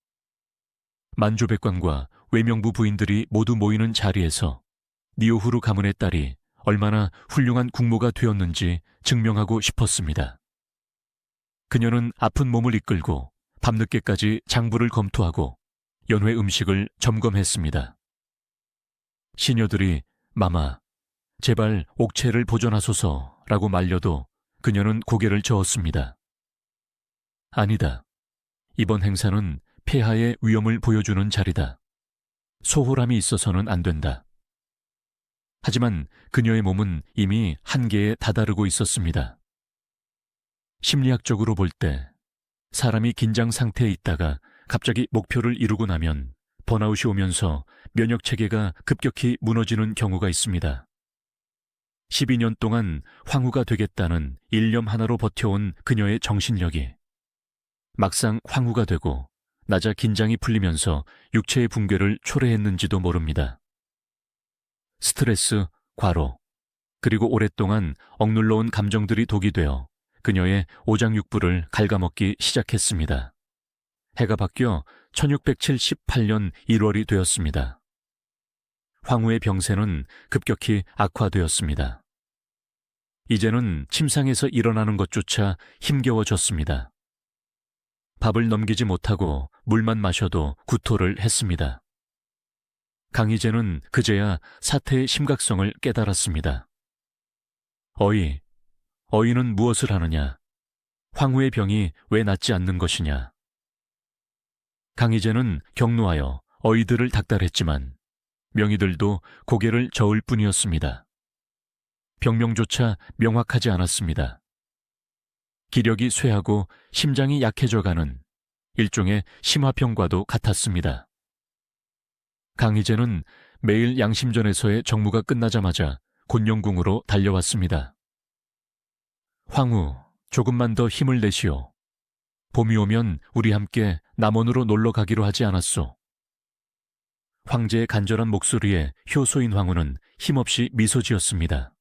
만조백관과 외명부 부인들이 모두 모이는 자리에서 니오후루 가문의 딸이 얼마나 훌륭한 국모가 되었는지 증명하고 싶었습니다. 그녀는 아픈 몸을 이끌고 밤늦게까지 장부를 검토하고 연회 음식을 점검했습니다. 시녀들이 마마, 제발 옥체를 보존하소서라고 말려도 그녀는 고개를 저었습니다. 아니다. 이번 행사는 폐하의 위엄을 보여주는 자리다. 소홀함이 있어서는 안 된다. 하지만 그녀의 몸은 이미 한계에 다다르고 있었습니다. 심리학적으로 볼 때 사람이 긴장 상태에 있다가 갑자기 목표를 이루고 나면 번아웃이 오면서 면역 체계가 급격히 무너지는 경우가 있습니다. 12년 동안 황후가 되겠다는 일념 하나로 버텨온 그녀의 정신력이 막상 황후가 되고 나자 긴장이 풀리면서 육체의 붕괴를 초래했는지도 모릅니다. 스트레스, 과로, 그리고 오랫동안 억눌러온 감정들이 독이 되어 그녀의 오장육부를 갉아먹기 시작했습니다. 해가 바뀌어 1678년 1월이 되었습니다. 황후의 병세는 급격히 악화되었습니다. 이제는 침상에서 일어나는 것조차 힘겨워졌습니다. 밥을 넘기지 못하고 물만 마셔도 구토를 했습니다. 강희제는 그제야 사태의 심각성을 깨달았습니다. 어이는 무엇을 하느냐? 황후의 병이 왜 낫지 않는 것이냐? 강희제는 격노하여 어이들을 닥달했지만 명의들도 고개를 저을 뿐이었습니다. 병명조차 명확하지 않았습니다. 기력이 쇠하고 심장이 약해져가는 일종의 심화병과도 같았습니다. 강희제는 매일 양심전에서의 정무가 끝나자마자 곤영궁으로 달려왔습니다. 황후, 조금만 더 힘을 내시오. 봄이 오면 우리 함께 남원으로 놀러 가기로 하지 않았소. 황제의 간절한 목소리에 효소인 황후는 힘없이 미소 지었습니다.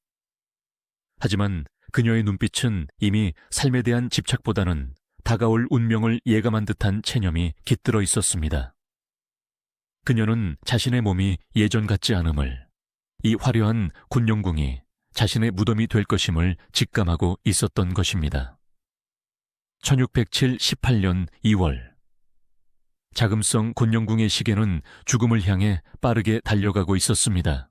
하지만 그녀의 눈빛은 이미 삶에 대한 집착보다는 다가올 운명을 예감한 듯한 체념이 깃들어 있었습니다. 그녀는 자신의 몸이 예전 같지 않음을, 이 화려한 곤영궁이 자신의 무덤이 될 것임을 직감하고 있었던 것입니다. 1678년 2월, 자금성 곤영궁의 시계는 죽음을 향해 빠르게 달려가고 있었습니다.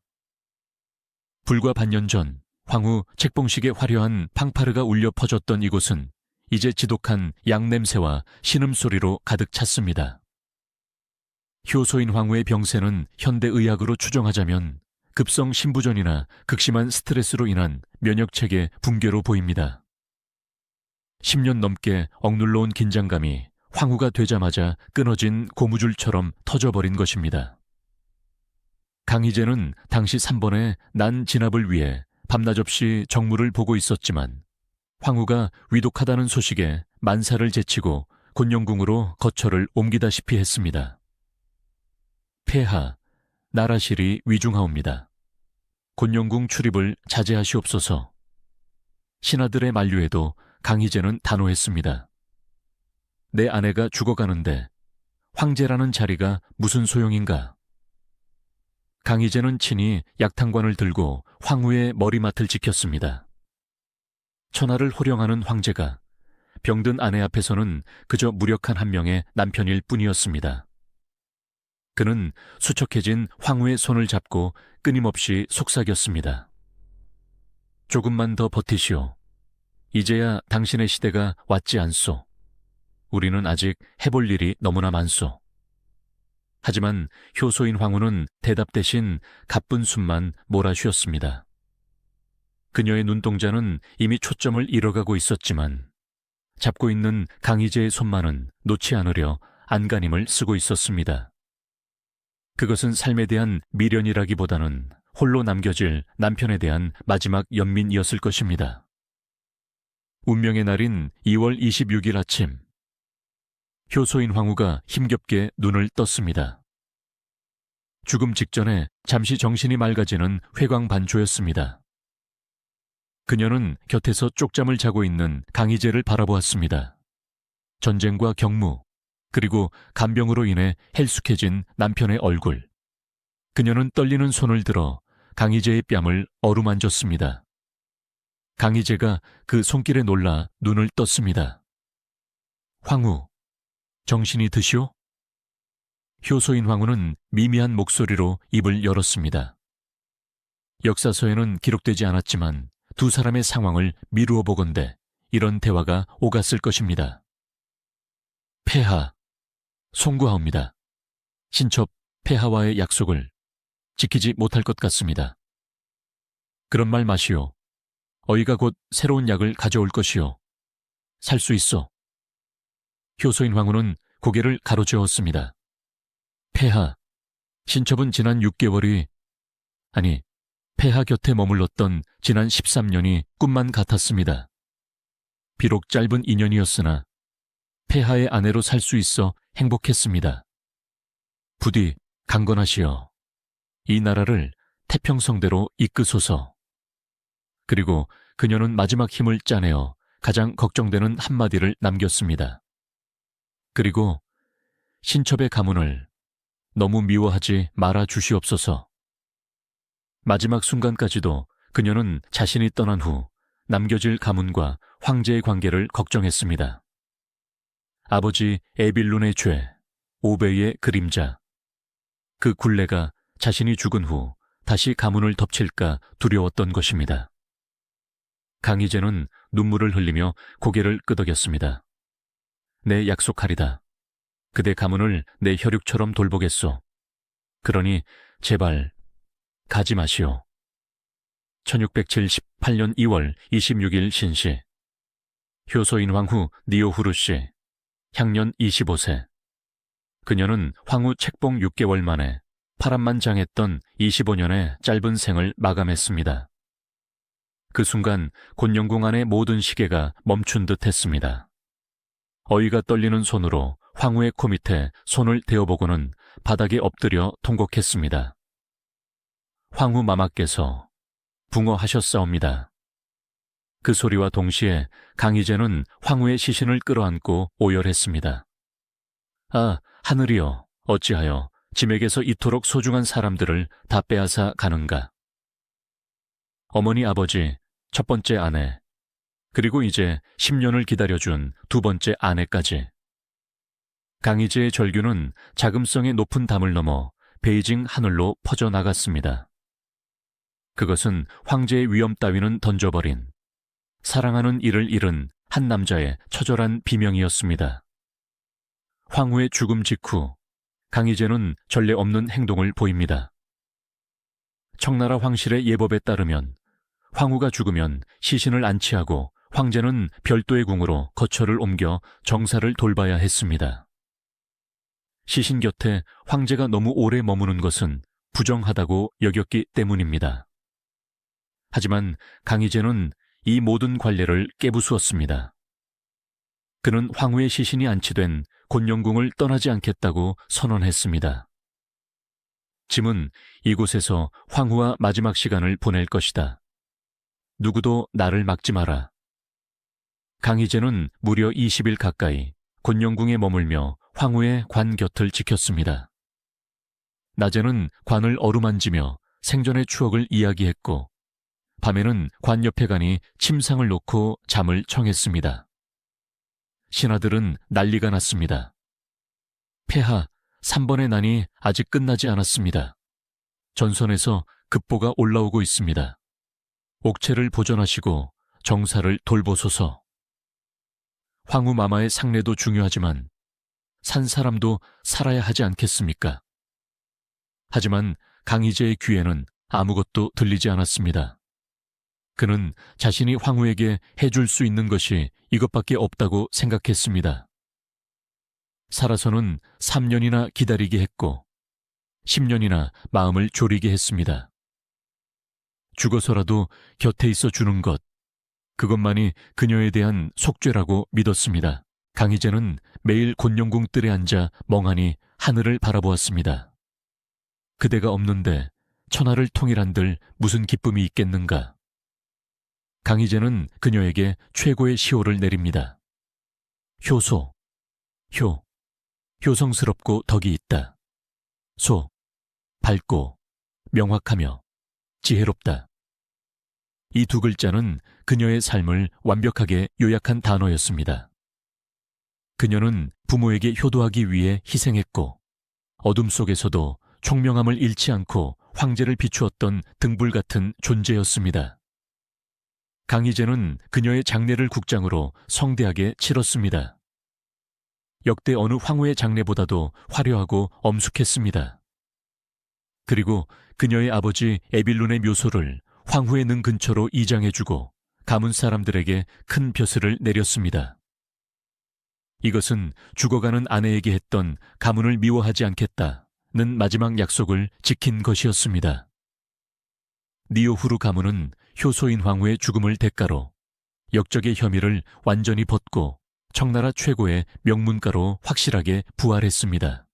불과 반년 전 황후 책봉식의 화려한 팡파르가 울려 퍼졌던 이곳은 이제 지독한 양냄새와 신음소리로 가득 찼습니다. 효소인 황후의 병세는 현대의학으로 추정하자면 급성 심부전이나 극심한 스트레스로 인한 면역체계 붕괴로 보입니다. 10년 넘게 억눌러 온 긴장감이 황후가 되자마자 끊어진 고무줄처럼 터져버린 것입니다. 강희제는 당시 3번의 난 진압을 위해 밤낮 없이 정무를 보고 있었지만 황후가 위독하다는 소식에 만사를 제치고 곤영궁으로 거처를 옮기다시피 했습니다. 폐하, 나라실이 위중하옵니다. 곤영궁 출입을 자제하시옵소서. 신하들의 만류에도 강희제는 단호했습니다. 내 아내가 죽어가는데 황제라는 자리가 무슨 소용인가? 강희제는 친히 약탕관을 들고 황후의 머리맡을 지켰습니다. 천하를 호령하는 황제가 병든 아내 앞에서는 그저 무력한 한 명의 남편일 뿐이었습니다. 그는 수척해진 황후의 손을 잡고 끊임없이 속삭였습니다. 조금만 더 버티시오. 이제야 당신의 시대가 왔지 않소. 우리는 아직 해볼 일이 너무나 많소. 하지만 효소인 황후는 대답 대신 가쁜 숨만 몰아쉬었습니다. 그녀의 눈동자는 이미 초점을 잃어가고 있었지만 잡고 있는 강희제의 손만은 놓지 않으려 안간힘을 쓰고 있었습니다. 그것은 삶에 대한 미련이라기보다는 홀로 남겨질 남편에 대한 마지막 연민이었을 것입니다. 운명의 날인 2월 26일 아침, 효소인 황후가 힘겹게 눈을 떴습니다. 죽음 직전에 잠시 정신이 맑아지는 회광반초였습니다. 그녀는 곁에서 쪽잠을 자고 있는 강희제를 바라보았습니다. 전쟁과 경무, 그리고 간병으로 인해 헬쑥해진 남편의 얼굴. 그녀는 떨리는 손을 들어 강희제의 뺨을 어루만졌습니다. 강희제가 그 손길에 놀라 눈을 떴습니다. 황후, 정신이 드시오? 효소인 황후는 미미한 목소리로 입을 열었습니다. 역사서에는 기록되지 않았지만 두 사람의 상황을 미루어 보건대 이런 대화가 오갔을 것입니다. 폐하, 송구하옵니다. 신첩 폐하와의 약속을 지키지 못할 것 같습니다. 그런 말 마시오. 어이가 곧 새로운 약을 가져올 것이오. 살 수 있어. 효소인 황후는 고개를 가로저었습니다. 폐하, 신첩은 지난 6개월이, 아니, 폐하 곁에 머물렀던 지난 13년이 꿈만 같았습니다. 비록 짧은 인연이었으나 폐하의 아내로 살 수 있어 행복했습니다. 부디 강건하시어 이 나라를 태평성대로 이끄소서. 그리고 그녀는 마지막 힘을 짜내어 가장 걱정되는 한마디를 남겼습니다. 그리고 신첩의 가문을 너무 미워하지 말아 주시옵소서. 마지막 순간까지도 그녀는 자신이 떠난 후 남겨질 가문과 황제의 관계를 걱정했습니다. 아버지 에빌룬의 죄, 오베이의 그림자. 그 굴레가 자신이 죽은 후 다시 가문을 덮칠까 두려웠던 것입니다. 강희제는 눈물을 흘리며 고개를 끄덕였습니다. 내 약속하리다. 그대 가문을 내 혈육처럼 돌보겠소. 그러니 제발 가지 마시오. 1678년 2월 26일 신시. 효소인 황후 니오후르씨, 향년 25세. 그녀는 황후 책봉 6개월 만에 파란만장했던 25년의 짧은 생을 마감했습니다. 그 순간 곤영궁 안의 모든 시계가 멈춘 듯 했습니다. 어이가 떨리는 손으로 황후의 코 밑에 손을 대어보고는 바닥에 엎드려 통곡했습니다. 황후 마마께서 붕어하셨사옵니다. 그 소리와 동시에 강희제는 황후의 시신을 끌어안고 오열했습니다. 아, 하늘이여, 어찌하여 짐에게서 이토록 소중한 사람들을 다 빼앗아 가는가. 어머니 아버지, 첫 번째 아내, 그리고 이제 10년을 기다려준 두 번째 아내까지. 강희제의 절규는 자금성의 높은 담을 넘어 베이징 하늘로 퍼져나갔습니다. 그것은 황제의 위엄 따위는 던져버린 사랑하는 이를 잃은 한 남자의 처절한 비명이었습니다. 황후의 죽음 직후 강희제는 전례 없는 행동을 보입니다. 청나라 황실의 예법에 따르면 황후가 죽으면 시신을 안치하고 황제는 별도의 궁으로 거처를 옮겨 정사를 돌봐야 했습니다. 시신 곁에 황제가 너무 오래 머무는 것은 부정하다고 여겼기 때문입니다. 하지만 강희제는 이 모든 관례를 깨부수었습니다. 그는 황후의 시신이 안치된 곤영궁을 떠나지 않겠다고 선언했습니다. 짐은 이곳에서 황후와 마지막 시간을 보낼 것이다. 누구도 나를 막지 마라. 강희제는 무려 20일 가까이 곤영궁에 머물며 황후의 관 곁을 지켰습니다. 낮에는 관을 어루만지며 생전의 추억을 이야기했고, 밤에는 관 옆에 가니 침상을 놓고 잠을 청했습니다. 신하들은 난리가 났습니다. 폐하 3번의 난이 아직 끝나지 않았습니다. 전선에서 급보가 올라오고 있습니다. 옥체를 보존하시고 정사를 돌보소서. 황후 마마의 상례도 중요하지만 산 사람도 살아야 하지 않겠습니까? 하지만 강희제의 귀에는 아무것도 들리지 않았습니다. 그는 자신이 황후에게 해줄 수 있는 것이 이것밖에 없다고 생각했습니다. 살아서는 3년이나 기다리게 했고 10년이나 마음을 졸이게 했습니다. 죽어서라도 곁에 있어 주는 것, 그것만이 그녀에 대한 속죄라고 믿었습니다. 강희제는 매일 곤영궁 뜰에 앉아 멍하니 하늘을 바라보았습니다. 그대가 없는데 천하를 통일한들 무슨 기쁨이 있겠는가. 강희제는 그녀에게 최고의 시호를 내립니다. 효소, 효성스럽고 덕이 있다. 소, 밝고 명확하며 지혜롭다. 이 두 글자는 그녀의 삶을 완벽하게 요약한 단어였습니다. 그녀는 부모에게 효도하기 위해 희생했고 어둠 속에서도 총명함을 잃지 않고 황제를 비추었던 등불 같은 존재였습니다. 강희제는 그녀의 장례를 국장으로 성대하게 치렀습니다. 역대 어느 황후의 장례보다도 화려하고 엄숙했습니다. 그리고 그녀의 아버지 에빌룬의 묘소를 황후의 능 근처로 이장해주고 가문 사람들에게 큰 벼슬을 내렸습니다. 이것은 죽어가는 아내에게 했던 가문을 미워하지 않겠다는 마지막 약속을 지킨 것이었습니다. 니오후르 가문은 효소인 황후의 죽음을 대가로 역적의 혐의를 완전히 벗고 청나라 최고의 명문가로 확실하게 부활했습니다.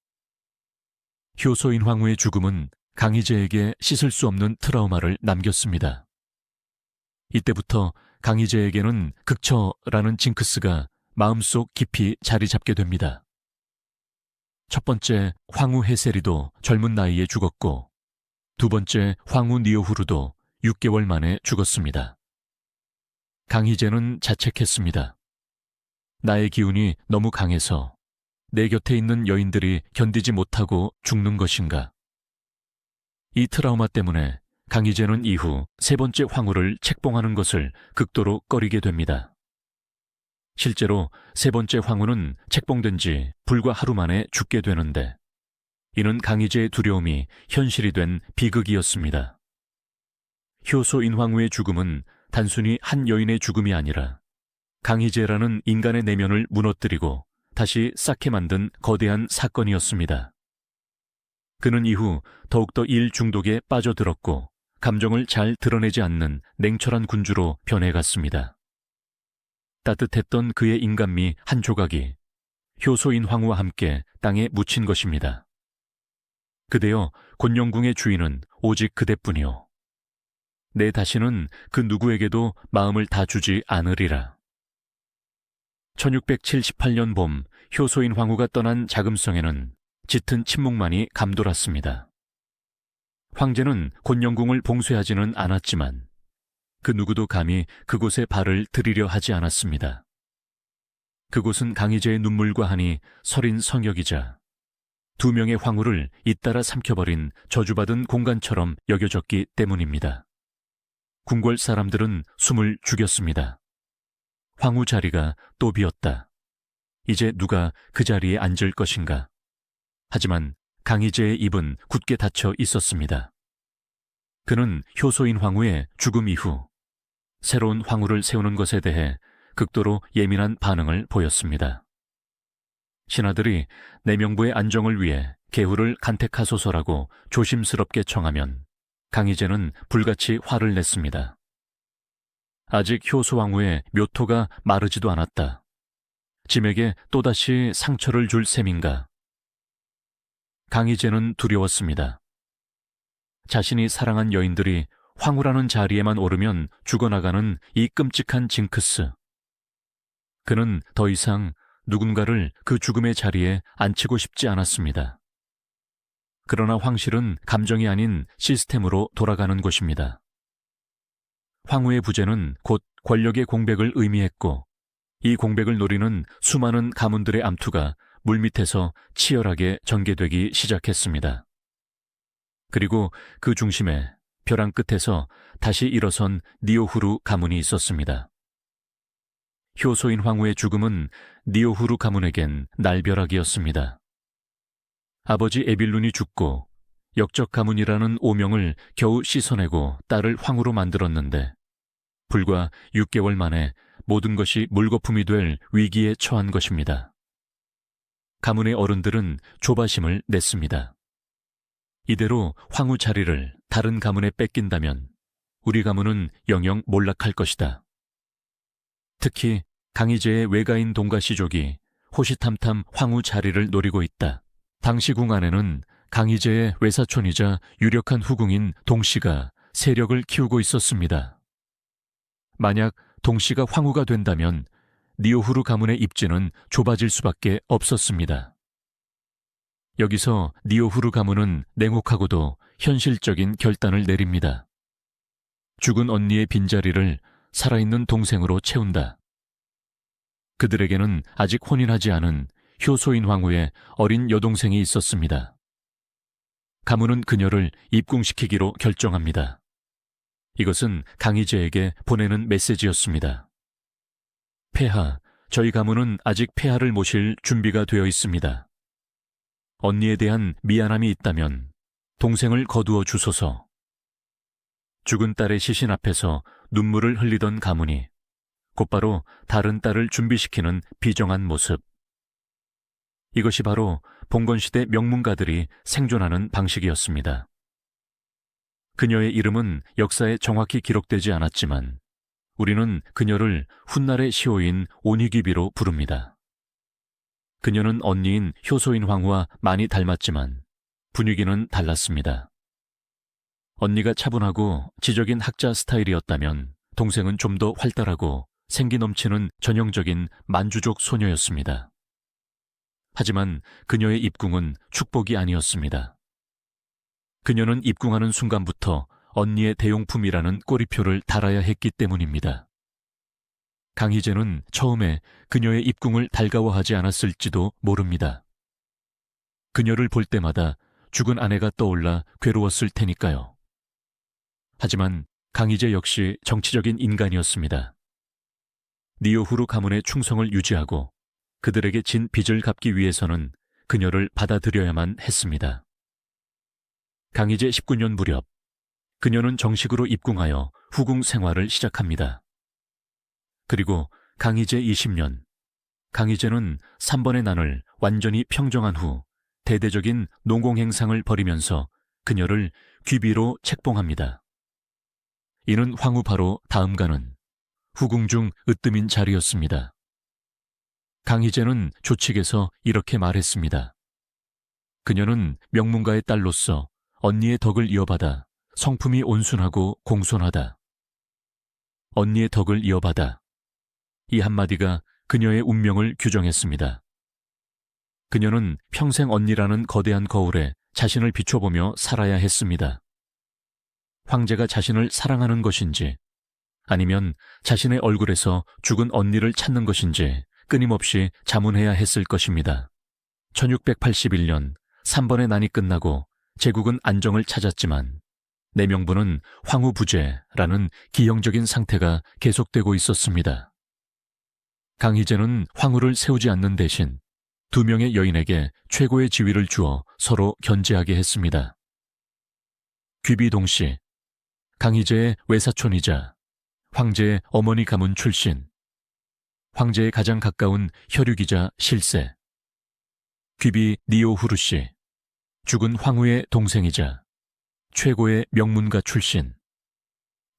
효소인 황후의 죽음은 강희제에게 씻을 수 없는 트라우마를 남겼습니다. 이때부터 강희제에게는 극처라는 징크스가 마음속 깊이 자리 잡게 됩니다. 첫 번째 황후 헤세리도 젊은 나이에 죽었고 두 번째 황후 니오후르도 6개월 만에 죽었습니다. 강희제는 자책했습니다. 나의 기운이 너무 강해서 내 곁에 있는 여인들이 견디지 못하고 죽는 것인가. 이 트라우마 때문에 강희제는 이후 세 번째 황후를 책봉하는 것을 극도로 꺼리게 됩니다. 실제로 세 번째 황후는 책봉된 지 불과 하루 만에 죽게 되는데 이는 강희제의 두려움이 현실이 된 비극이었습니다. 효소인 황후의 죽음은 단순히 한 여인의 죽음이 아니라 강희제라는 인간의 내면을 무너뜨리고 다시 쌓게 만든 거대한 사건이었습니다. 그는 이후 더욱더 일 중독에 빠져들었고 감정을 잘 드러내지 않는 냉철한 군주로 변해갔습니다. 따뜻했던 그의 인간미 한 조각이 효소인 황후와 함께 땅에 묻힌 것입니다. 그대여 곤영궁의 주인은 오직 그대뿐이요. 내 다시는 그 누구에게도 마음을 다 주지 않으리라. 1678년 봄 효소인 황후가 떠난 자금성에는 짙은 침묵만이 감돌았습니다. 황제는 곤영궁을 봉쇄하지는 않았지만 그 누구도 감히 그곳에 발을 들이려 하지 않았습니다. 그곳은 강희제의 눈물과 한이 서린 성역이자 두 명의 황후를 잇따라 삼켜버린 저주받은 공간처럼 여겨졌기 때문입니다. 궁궐 사람들은 숨을 죽였습니다. 황후 자리가 또 비었다. 이제 누가 그 자리에 앉을 것인가. 하지만 강희제의 입은 굳게 닫혀 있었습니다. 그는 효소인 황후의 죽음 이후 새로운 황후를 세우는 것에 대해 극도로 예민한 반응을 보였습니다. 신하들이 내명부의 안정을 위해 계후를 간택하소서라고 조심스럽게 청하면 강희제는 불같이 화를 냈습니다. 아직 효소 왕후의 묘토가 마르지도 않았다. 짐에게 또다시 상처를 줄 셈인가? 강희제는 두려웠습니다. 자신이 사랑한 여인들이 황후라는 자리에만 오르면 죽어나가는 이 끔찍한 징크스. 그는 더 이상 누군가를 그 죽음의 자리에 앉히고 싶지 않았습니다. 그러나 황실은 감정이 아닌 시스템으로 돌아가는 곳입니다. 황후의 부재는 곧 권력의 공백을 의미했고, 이 공백을 노리는 수많은 가문들의 암투가 물밑에서 치열하게 전개되기 시작했습니다. 그리고 그 중심에 벼랑 끝에서 다시 일어선 니오후루 가문이 있었습니다. 효소인 황후의 죽음은 니오후루 가문에겐 날벼락이었습니다. 아버지 에빌룬이 죽고 역적 가문이라는 오명을 겨우 씻어내고 딸을 황후로 만들었는데 불과 6개월 만에 모든 것이 물거품이 될 위기에 처한 것입니다. 가문의 어른들은 조바심을 냈습니다. 이대로 황후 자리를 다른 가문에 뺏긴다면 우리 가문은 영영 몰락할 것이다. 특히 강희제의 외가인 동가시족이 호시탐탐 황후 자리를 노리고 있다. 당시 궁 안에는 강희제의 외사촌이자 유력한 후궁인 동씨가 세력을 키우고 있었습니다. 만약 동씨가 황후가 된다면 니오후루 가문의 입지는 좁아질 수밖에 없었습니다. 여기서 니오후루 가문은 냉혹하고도 현실적인 결단을 내립니다. 죽은 언니의 빈자리를 살아있는 동생으로 채운다. 그들에게는 아직 혼인하지 않은 효소인 황후의 어린 여동생이 있었습니다. 가문은 그녀를 입궁시키기로 결정합니다. 이것은 강희제에게 보내는 메시지였습니다. 폐하, 저희 가문은 아직 폐하를 모실 준비가 되어 있습니다. 언니에 대한 미안함이 있다면 동생을 거두어 주소서. 죽은 딸의 시신 앞에서 눈물을 흘리던 가문이 곧바로 다른 딸을 준비시키는 비정한 모습. 이것이 바로 봉건시대 명문가들이 생존하는 방식이었습니다. 그녀의 이름은 역사에 정확히 기록되지 않았지만 우리는 그녀를 훗날의 시호인 온희귀비로 부릅니다. 그녀는 언니인 효소인 황후와 많이 닮았지만 분위기는 달랐습니다. 언니가 차분하고 지적인 학자 스타일이었다면 동생은 좀 더 활달하고 생기 넘치는 전형적인 만주족 소녀였습니다. 하지만 그녀의 입궁은 축복이 아니었습니다. 그녀는 입궁하는 순간부터 언니의 대용품이라는 꼬리표를 달아야 했기 때문입니다. 강희제는 처음에 그녀의 입궁을 달가워하지 않았을지도 모릅니다. 그녀를 볼 때마다 죽은 아내가 떠올라 괴로웠을 테니까요. 하지만 강희제 역시 정치적인 인간이었습니다. 니오후루 가문의 충성을 유지하고 그들에게 진 빚을 갚기 위해서는 그녀를 받아들여야만 했습니다. 강희제 19년 무렵, 그녀는 정식으로 입궁하여 후궁 생활을 시작합니다. 그리고 강희제 20년, 강희제는 3번의 난을 완전히 평정한 후 대대적인 농공행상을 벌이면서 그녀를 귀비로 책봉합니다. 이는 황후 바로 다음가는 후궁 중 으뜸인 자리였습니다. 강희제는 조칙에서 이렇게 말했습니다. 그녀는 명문가의 딸로서 언니의 덕을 이어받아 성품이 온순하고 공손하다. 언니의 덕을 이어받아. 이 한마디가 그녀의 운명을 규정했습니다. 그녀는 평생 언니라는 거대한 거울에 자신을 비춰보며 살아야 했습니다. 황제가 자신을 사랑하는 것인지 아니면 자신의 얼굴에서 죽은 언니를 찾는 것인지 끊임없이 자문해야 했을 것입니다. 1681년 3번의 난이 끝나고 제국은 안정을 찾았지만 내명부는 황후부재라는 기형적인 상태가 계속되고 있었습니다. 강희제는 황후를 세우지 않는 대신 2명의 여인에게 최고의 지위를 주어 서로 견제하게 했습니다. 귀비 동씨, 강희제의 외사촌이자 황제의 어머니 가문 출신, 황제의 가장 가까운 혈육이자 실세, 귀비 니오후르 씨, 죽은 황후의 동생이자 최고의 명문가 출신,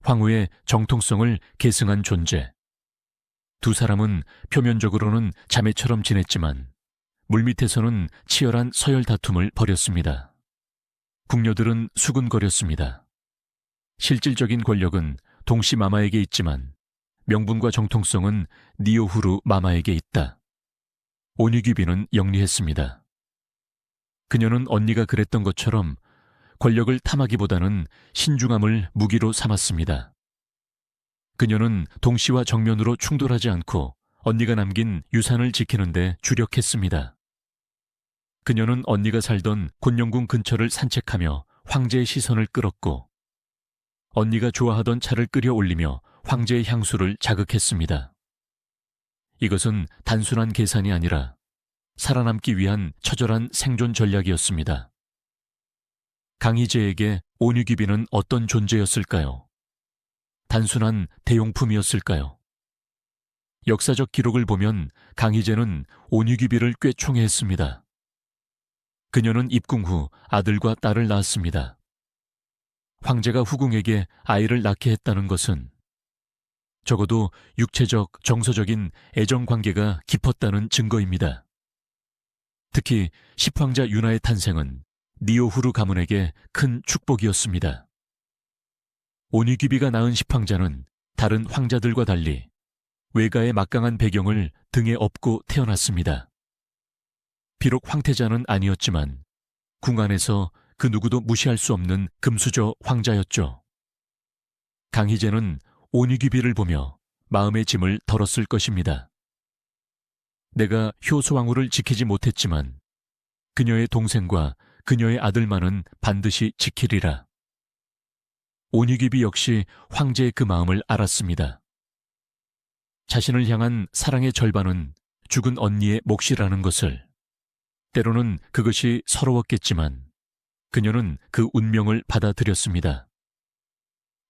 황후의 정통성을 계승한 존재. 두 사람은 표면적으로는 자매처럼 지냈지만 물밑에서는 치열한 서열 다툼을 벌였습니다. 궁녀들은 수군거렸습니다. 실질적인 권력은 동씨 마마에게 있지만 명분과 정통성은 니오후루 마마에게 있다. 오니귀비는 영리했습니다. 그녀는 언니가 그랬던 것처럼 권력을 탐하기보다는 신중함을 무기로 삼았습니다. 그녀는 동씨와 정면으로 충돌하지 않고 언니가 남긴 유산을 지키는데 주력했습니다. 그녀는 언니가 살던 곤영궁 근처를 산책하며 황제의 시선을 끌었고 언니가 좋아하던 차를 끓여 올리며 황제의 향수를 자극했습니다. 이것은 단순한 계산이 아니라 살아남기 위한 처절한 생존 전략이었습니다. 강희제에게 오니귀비는 어떤 존재였을까요? 단순한 대용품이었을까요? 역사적 기록을 보면 강희제는 오니귀비를 꽤 총애했습니다. 그녀는 입궁 후 아들과 딸을 낳았습니다. 황제가 후궁에게 아이를 낳게 했다는 것은 적어도 육체적, 정서적인 애정 관계가 깊었다는 증거입니다. 특히 십황자 윤하의 탄생은 니오후루 가문에게 큰 축복이었습니다. 오니귀비가 낳은 십황자는 다른 황자들과 달리 외가의 막강한 배경을 등에 업고 태어났습니다. 비록 황태자는 아니었지만 궁 안에서 그 누구도 무시할 수 없는 금수저 황자였죠. 강희제는 오니귀비를 보며 마음의 짐을 덜었을 것입니다. 내가 효소왕후를 지키지 못했지만 그녀의 동생과 그녀의 아들만은 반드시 지키리라. 오니귀비 역시 황제의 그 마음을 알았습니다. 자신을 향한 사랑의 절반은 죽은 언니의 몫이라는 것을, 때로는 그것이 서러웠겠지만 그녀는 그 운명을 받아들였습니다.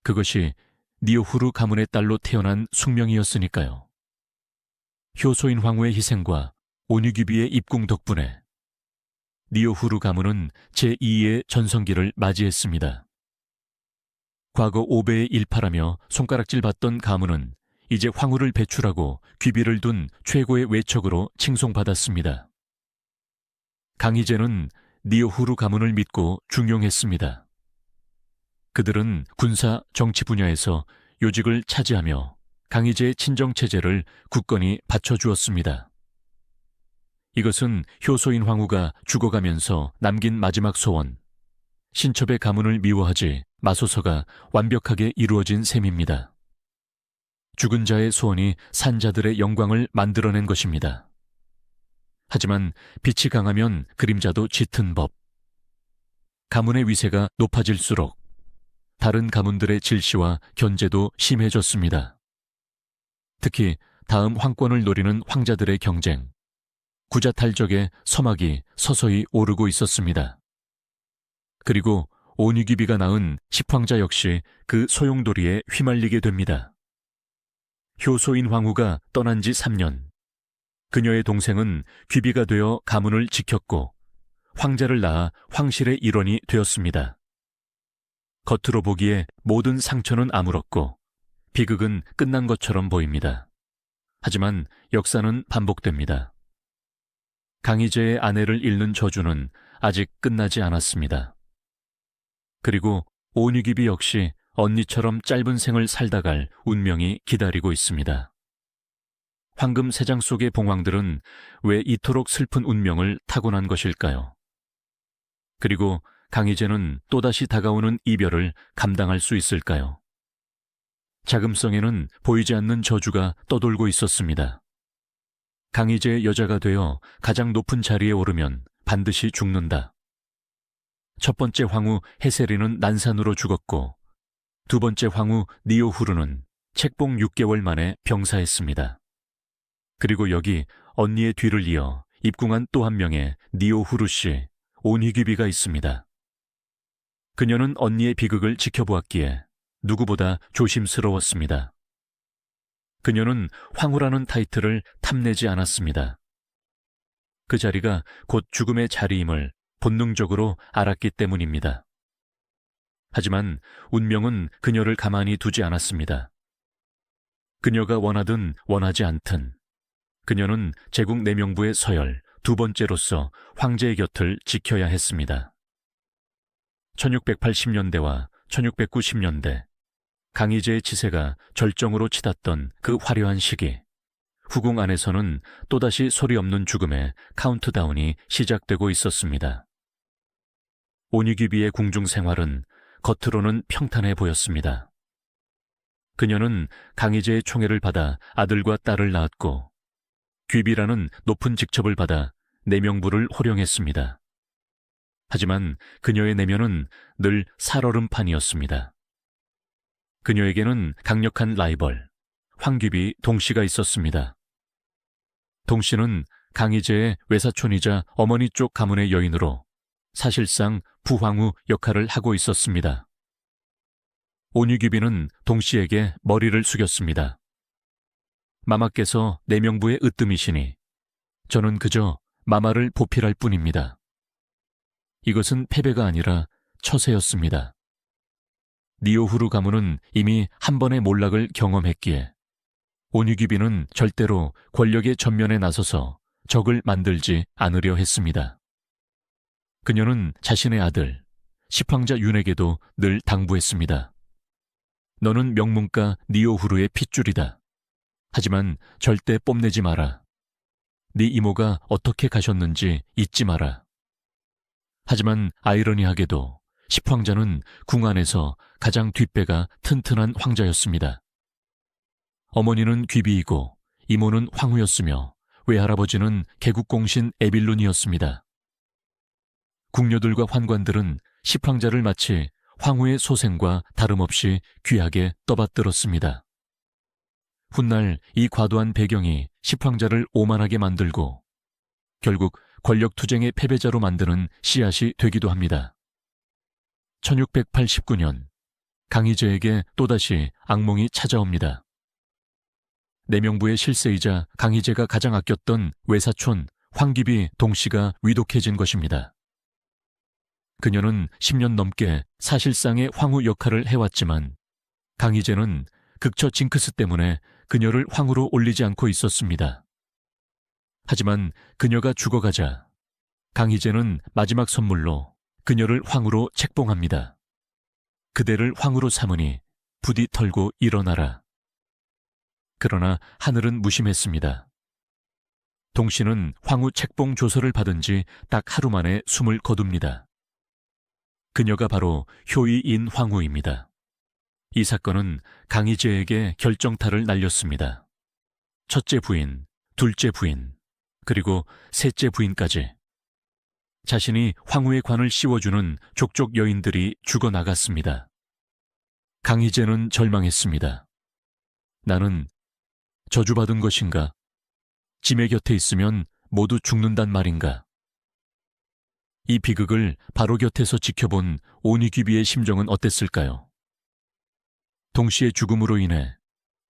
그것이 니오후루 가문의 딸로 태어난 숙명이었으니까요. 효소인 황후의 희생과 오니귀비의 입궁 덕분에 니오후루 가문은 제2의 전성기를 맞이했습니다. 과거 5배의 일파라며 손가락질 받던 가문은 이제 황후를 배출하고 귀비를 둔 최고의 외척으로 칭송받았습니다. 강희제는 니오후루 가문을 믿고 중용했습니다. 그들은 군사, 정치 분야에서 요직을 차지하며 강희제의 친정체제를 굳건히 받쳐주었습니다. 이것은 효소인 황후가 죽어가면서 남긴 마지막 소원, 신첩의 가문을 미워하지 마소서가 완벽하게 이루어진 셈입니다. 죽은 자의 소원이 산 자들의 영광을 만들어낸 것입니다. 하지만 빛이 강하면 그림자도 짙은 법. 가문의 위세가 높아질수록 다른 가문들의 질시와 견제도 심해졌습니다. 특히 다음 황권을 노리는 황자들의 경쟁, 구자탈적의 서막이 서서히 오르고 있었습니다. 그리고 오니귀비가 낳은 십황자 역시 그 소용돌이에 휘말리게 됩니다. 효소인 황후가 떠난 지 3년, 그녀의 동생은 귀비가 되어 가문을 지켰고 황자를 낳아 황실의 일원이 되었습니다. 겉으로 보기에 모든 상처는 아물었고 비극은 끝난 것처럼 보입니다. 하지만 역사는 반복됩니다. 강희제의 아내를 잃는 저주는 아직 끝나지 않았습니다. 그리고 오니귀비 역시 언니처럼 짧은 생을 살다 갈 운명이 기다리고 있습니다. 황금 세장 속의 봉황들은 왜 이토록 슬픈 운명을 타고난 것일까요? 그리고 강희제는 또다시 다가오는 이별을 감당할 수 있을까요? 자금성에는 보이지 않는 저주가 떠돌고 있었습니다. 강희제의 여자가 되어 가장 높은 자리에 오르면 반드시 죽는다. 첫 번째 황후 헤세리는 난산으로 죽었고 두 번째 황후 니오후르는 책봉 6개월 만에 병사했습니다. 그리고 여기 언니의 뒤를 이어 입궁한 또 한 명의 니오후르 씨, 오니귀비가 있습니다. 그녀는 언니의 비극을 지켜보았기에 누구보다 조심스러웠습니다. 그녀는 황후라는 타이틀을 탐내지 않았습니다. 그 자리가 곧 죽음의 자리임을 본능적으로 알았기 때문입니다. 하지만 운명은 그녀를 가만히 두지 않았습니다. 그녀가 원하든 원하지 않든 그녀는 제국 내명부의 서열 두 번째로서 황제의 곁을 지켜야 했습니다. 1680년대와 1690년대 강희제의 치세가 절정으로 치닫던 그 화려한 시기, 후궁 안에서는 또다시 소리 없는 죽음의 카운트다운이 시작되고 있었습니다. 온유귀비의 궁중 생활은 겉으로는 평탄해 보였습니다. 그녀는 강희제의 총애를 받아 아들과 딸을 낳았고 귀비라는 높은 직첩을 받아 내명부를 호령했습니다. 하지만 그녀의 내면은 늘 살얼음판이었습니다. 그녀에게는 강력한 라이벌, 황귀비 동씨가 있었습니다. 동씨는 강희제의 외사촌이자 어머니 쪽 가문의 여인으로 사실상 부황후 역할을 하고 있었습니다. 온유귀비는 동씨에게 머리를 숙였습니다. 마마께서 내명부의 으뜸이시니 저는 그저 마마를 보필할 뿐입니다. 이것은 패배가 아니라 처세였습니다. 니오후루 가문은 이미 한 번의 몰락을 경험했기에 온유귀비는 절대로 권력의 전면에 나서서 적을 만들지 않으려 했습니다. 그녀는 자신의 아들, 십황자 윤에게도 늘 당부했습니다. 너는 명문가 니오후루의 핏줄이다. 하지만 절대 뽐내지 마라. 네 이모가 어떻게 가셨는지 잊지 마라. 하지만 아이러니하게도 십황자는 궁 안에서 가장 뒷배가 튼튼한 황자였습니다. 어머니는 귀비이고 이모는 황후였으며 외할아버지는 개국공신 에빌룬이었습니다. 궁녀들과 환관들은 십황자를 마치 황후의 소생과 다름없이 귀하게 떠받들었습니다. 훗날 이 과도한 배경이 십황자를 오만하게 만들고 결국 권력투쟁의 패배자로 만드는 씨앗이 되기도 합니다. 1689년 강희제에게 또다시 악몽이 찾아옵니다. 내명부의 실세이자 강희제가 가장 아꼈던 외사촌 황귀비 동씨가 위독해진 것입니다. 그녀는 10년 넘게 사실상의 황후 역할을 해왔지만 강희제는 극처 징크스 때문에 그녀를 황후로 올리지 않고 있었습니다. 하지만 그녀가 죽어가자 강희제는 마지막 선물로 그녀를 황후로 책봉합니다. 그대를 황후로 삼으니 부디 털고 일어나라. 그러나 하늘은 무심했습니다. 동씨는 황후 책봉 조서를 받은 지 딱 하루 만에 숨을 거둡니다. 그녀가 바로 효의인 황후입니다. 이 사건은 강희제에게 결정타를 날렸습니다. 첫째 부인, 둘째 부인, 그리고 셋째 부인까지. 자신이 황후의 관을 씌워주는 족족 여인들이 죽어나갔습니다. 강희제는 절망했습니다. 나는 저주받은 것인가? 짐의 곁에 있으면 모두 죽는단 말인가? 이 비극을 바로 곁에서 지켜본 온유귀비의 심정은 어땠을까요? 동시의 죽음으로 인해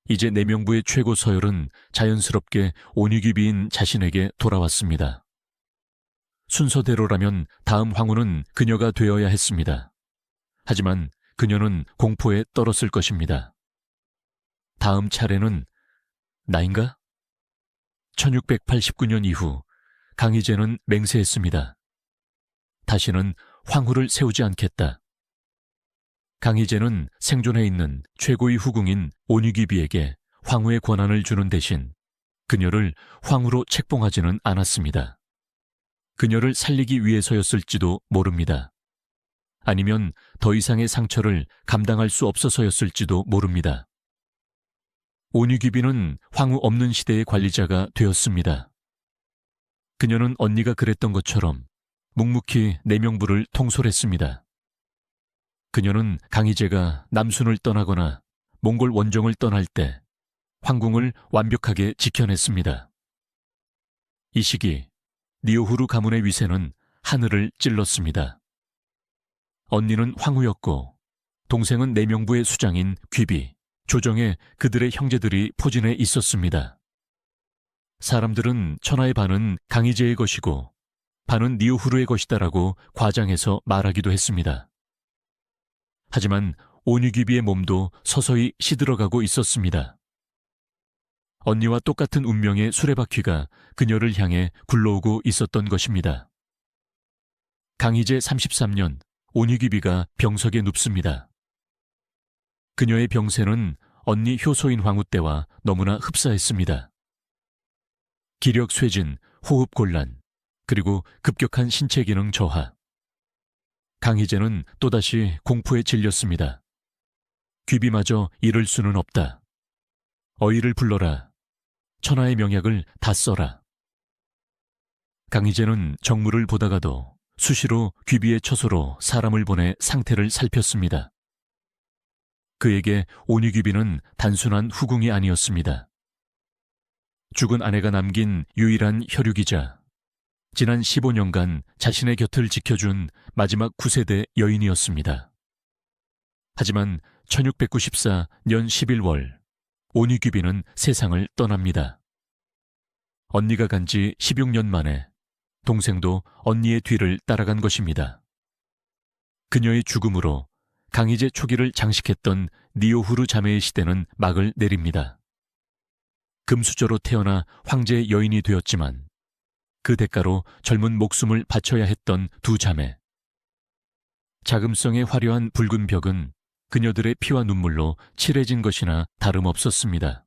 이제 내명부의 최고 서열은 자연스럽게 온유귀비인 자신에게 돌아왔습니다. 순서대로라면 다음 황후는 그녀가 되어야 했습니다. 하지만 그녀는 공포에 떨었을 것입니다. 다음 차례는 나인가? 1689년 이후 강희제는 맹세했습니다. 다시는 황후를 세우지 않겠다. 강희제는 생존해 있는 최고의 후궁인 온유귀비에게 황후의 권한을 주는 대신 그녀를 황후로 책봉하지는 않았습니다. 그녀를 살리기 위해서였을지도 모릅니다. 아니면 더 이상의 상처를 감당할 수 없어서였을지도 모릅니다. 온유귀비는 황후 없는 시대의 관리자가 되었습니다. 그녀는 언니가 그랬던 것처럼 묵묵히 내명부를 통솔했습니다. 그녀는 강희제가 남순을 떠나거나 몽골 원정을 떠날 때 황궁을 완벽하게 지켜냈습니다. 이 시기 니오후루 가문의 위세는 하늘을 찔렀습니다. 언니는 황후였고 동생은 내명부의 수장인 귀비, 조정에 그들의 형제들이 포진해 있었습니다. 사람들은 천하의 반은 강희제의 것이고 반은 니오후르의 것이다라고 과장해서 말하기도 했습니다. 하지만 오니귀비의 몸도 서서히 시들어가고 있었습니다. 언니와 똑같은 운명의 수레바퀴가 그녀를 향해 굴러오고 있었던 것입니다. 강희제 33년, 오니귀비가 병석에 눕습니다. 그녀의 병세는 언니 효소인 황후 때와 너무나 흡사했습니다. 기력 쇠진, 호흡 곤란, 그리고 급격한 신체 기능 저하. 강희제는 또다시 공포에 질렸습니다. 귀비마저 이를 수는 없다. 어이를 불러라. 천하의 명약을 다 써라. 강희제는 정무를 보다가도 수시로 귀비의 처소로 사람을 보내 상태를 살폈습니다. 그에게 오니귀비는 단순한 후궁이 아니었습니다. 죽은 아내가 남긴 유일한 혈육이자 지난 15년간 자신의 곁을 지켜준 마지막 9세대 여인이었습니다. 하지만 1694년 11월 오니귀비는 세상을 떠납니다. 언니가 간 지 16년 만에 동생도 언니의 뒤를 따라간 것입니다. 그녀의 죽음으로 강희제 초기를 장식했던 니오후르 자매의 시대는 막을 내립니다. 금수저로 태어나 황제의 여인이 되었지만 그 대가로 젊은 목숨을 바쳐야 했던 두 자매. 자금성의 화려한 붉은 벽은 그녀들의 피와 눈물로 칠해진 것이나 다름없었습니다.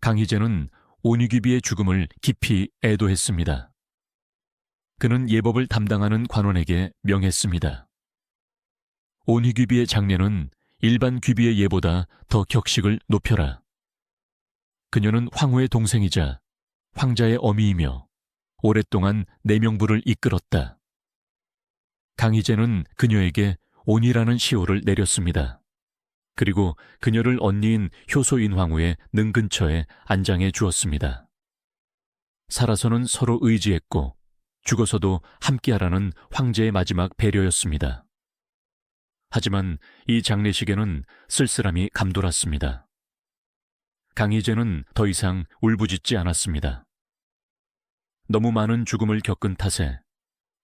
강희제는 오니귀비의 죽음을 깊이 애도했습니다. 그는 예법을 담당하는 관원에게 명했습니다. 오니귀비의 장례는 일반 귀비의 예보다 더 격식을 높여라. 그녀는 황후의 동생이자 황자의 어미이며 오랫동안 내명부를 이끌었다. 강희제는 그녀에게 온이라는 시호를 내렸습니다. 그리고 그녀를 언니인 효소인 황후의 능 근처에 안장해 주었습니다. 살아서는 서로 의지했고 죽어서도 함께하라는 황제의 마지막 배려였습니다. 하지만 이 장례식에는 쓸쓸함이 감돌았습니다. 강희제는 더 이상 울부짖지 않았습니다. 너무 많은 죽음을 겪은 탓에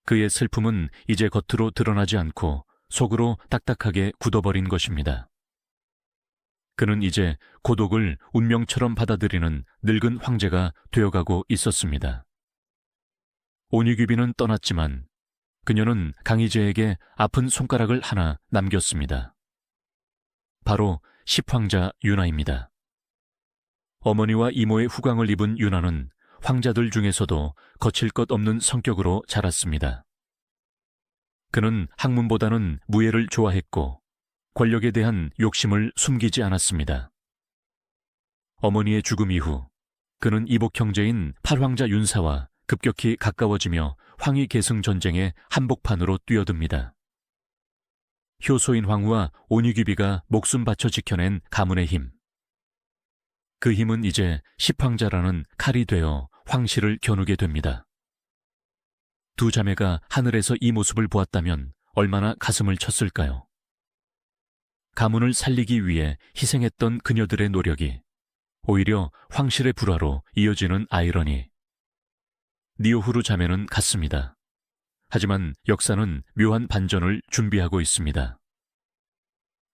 그의 슬픔은 이제 겉으로 드러나지 않고 속으로 딱딱하게 굳어버린 것입니다. 그는 이제 고독을 운명처럼 받아들이는 늙은 황제가 되어가고 있었습니다. 오니귀비는 떠났지만 그녀는 강희제에게 아픈 손가락을 하나 남겼습니다. 바로 십황자 유나입니다. 어머니와 이모의 후광을 입은 유나는 황자들 중에서도 거칠 것 없는 성격으로 자랐습니다. 그는 학문보다는 무예를 좋아했고 권력에 대한 욕심을 숨기지 않았습니다. 어머니의 죽음 이후 그는 이복 형제인 팔황자 윤사와 급격히 가까워지며 황위 계승 전쟁의 한복판으로 뛰어듭니다. 효소인 황후와 오니귀비가 목숨 바쳐 지켜낸 가문의 힘. 그 힘은 이제 십황자라는 칼이 되어 황실을 겨누게 됩니다. 두 자매가 하늘에서 이 모습을 보았다면 얼마나 가슴을 쳤을까요? 가문을 살리기 위해 희생했던 그녀들의 노력이 오히려 황실의 불화로 이어지는 아이러니. 니오후르 자매는 같습니다. 하지만 역사는 묘한 반전을 준비하고 있습니다.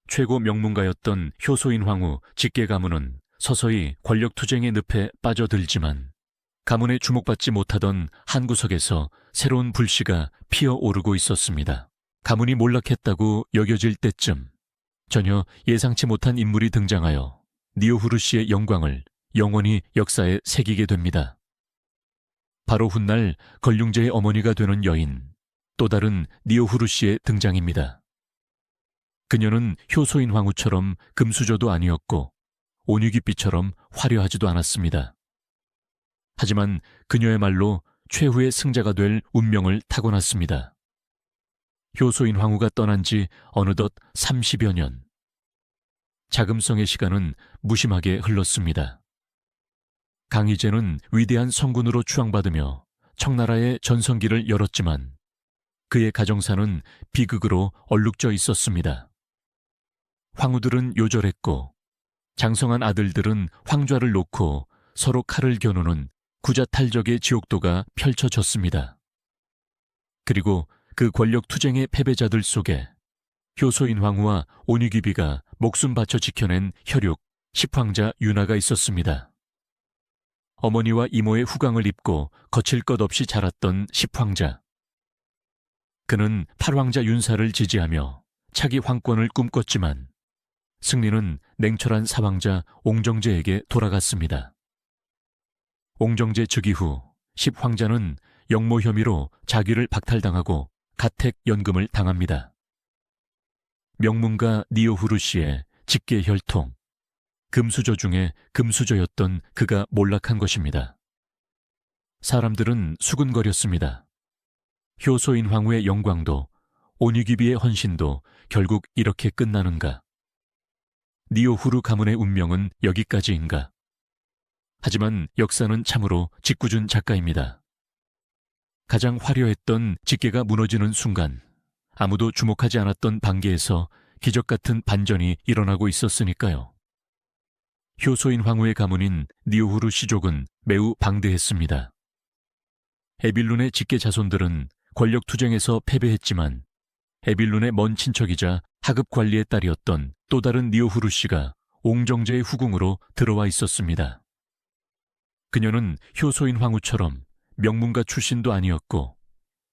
최고 명문가였던 효소인 황후 직계 가문은 서서히 권력 투쟁의 늪에 빠져들지만 가문에 주목받지 못하던 한 구석에서 새로운 불씨가 피어오르고 있었습니다. 가문이 몰락했다고 여겨질 때쯤 전혀 예상치 못한 인물이 등장하여 니오후르 씨의 영광을 영원히 역사에 새기게 됩니다. 바로 훗날 걸륭제의 어머니가 되는 여인, 또 다른 니오후르 씨의 등장입니다. 그녀는 효소인 황후처럼 금수저도 아니었고 오니귀비처럼 화려하지도 않았습니다. 하지만 그녀야말로 최후의 승자가 될 운명을 타고났습니다. 효소인 황후가 떠난 지 어느덧 30여 년. 자금성의 시간은 무심하게 흘렀습니다. 강희제는 위대한 성군으로 추앙받으며 청나라의 전성기를 열었지만 그의 가정사는 비극으로 얼룩져 있었습니다. 황후들은 요절했고 장성한 아들들은 황좌를 놓고 서로 칼을 겨누는 구자탈적의 지옥도가 펼쳐졌습니다. 그리고 그 권력 투쟁의 패배자들 속에 효소인 황후와 온유기비가 목숨 바쳐 지켜낸 혈육 십황자 윤하가 있었습니다. 어머니와 이모의 후광을 입고 거칠 것 없이 자랐던 십황자. 그는 팔황자 윤사를 지지하며 차기 황권을 꿈꿨지만 승리는 냉철한 사황자 옹정제에게 돌아갔습니다. 옹정제 즉위 후 십황자는 역모 혐의로 자귀를 박탈당하고 가택 연금을 당합니다. 명문가 니오후르 씨의 직계 혈통, 금수저 중에 금수저였던 그가 몰락한 것입니다. 사람들은 수군거렸습니다. 효소인 황후의 영광도 온유기비의 헌신도 결국 이렇게 끝나는가? 니오후르 가문의 운명은 여기까지인가? 하지만 역사는 참으로 짓궂은 작가입니다. 가장 화려했던 직계가 무너지는 순간 아무도 주목하지 않았던 반계에서 기적 같은 반전이 일어나고 있었으니까요. 효소인 황후의 가문인 니오후르 씨족은 매우 방대했습니다. 에빌룬의 직계 자손들은 권력 투쟁에서 패배했지만 에빌룬의 먼 친척이자 하급 관리의 딸이었던 또 다른 니오후르 씨가 옹정제의 후궁으로 들어와 있었습니다. 그녀는 효소인 황후처럼 명문가 출신도 아니었고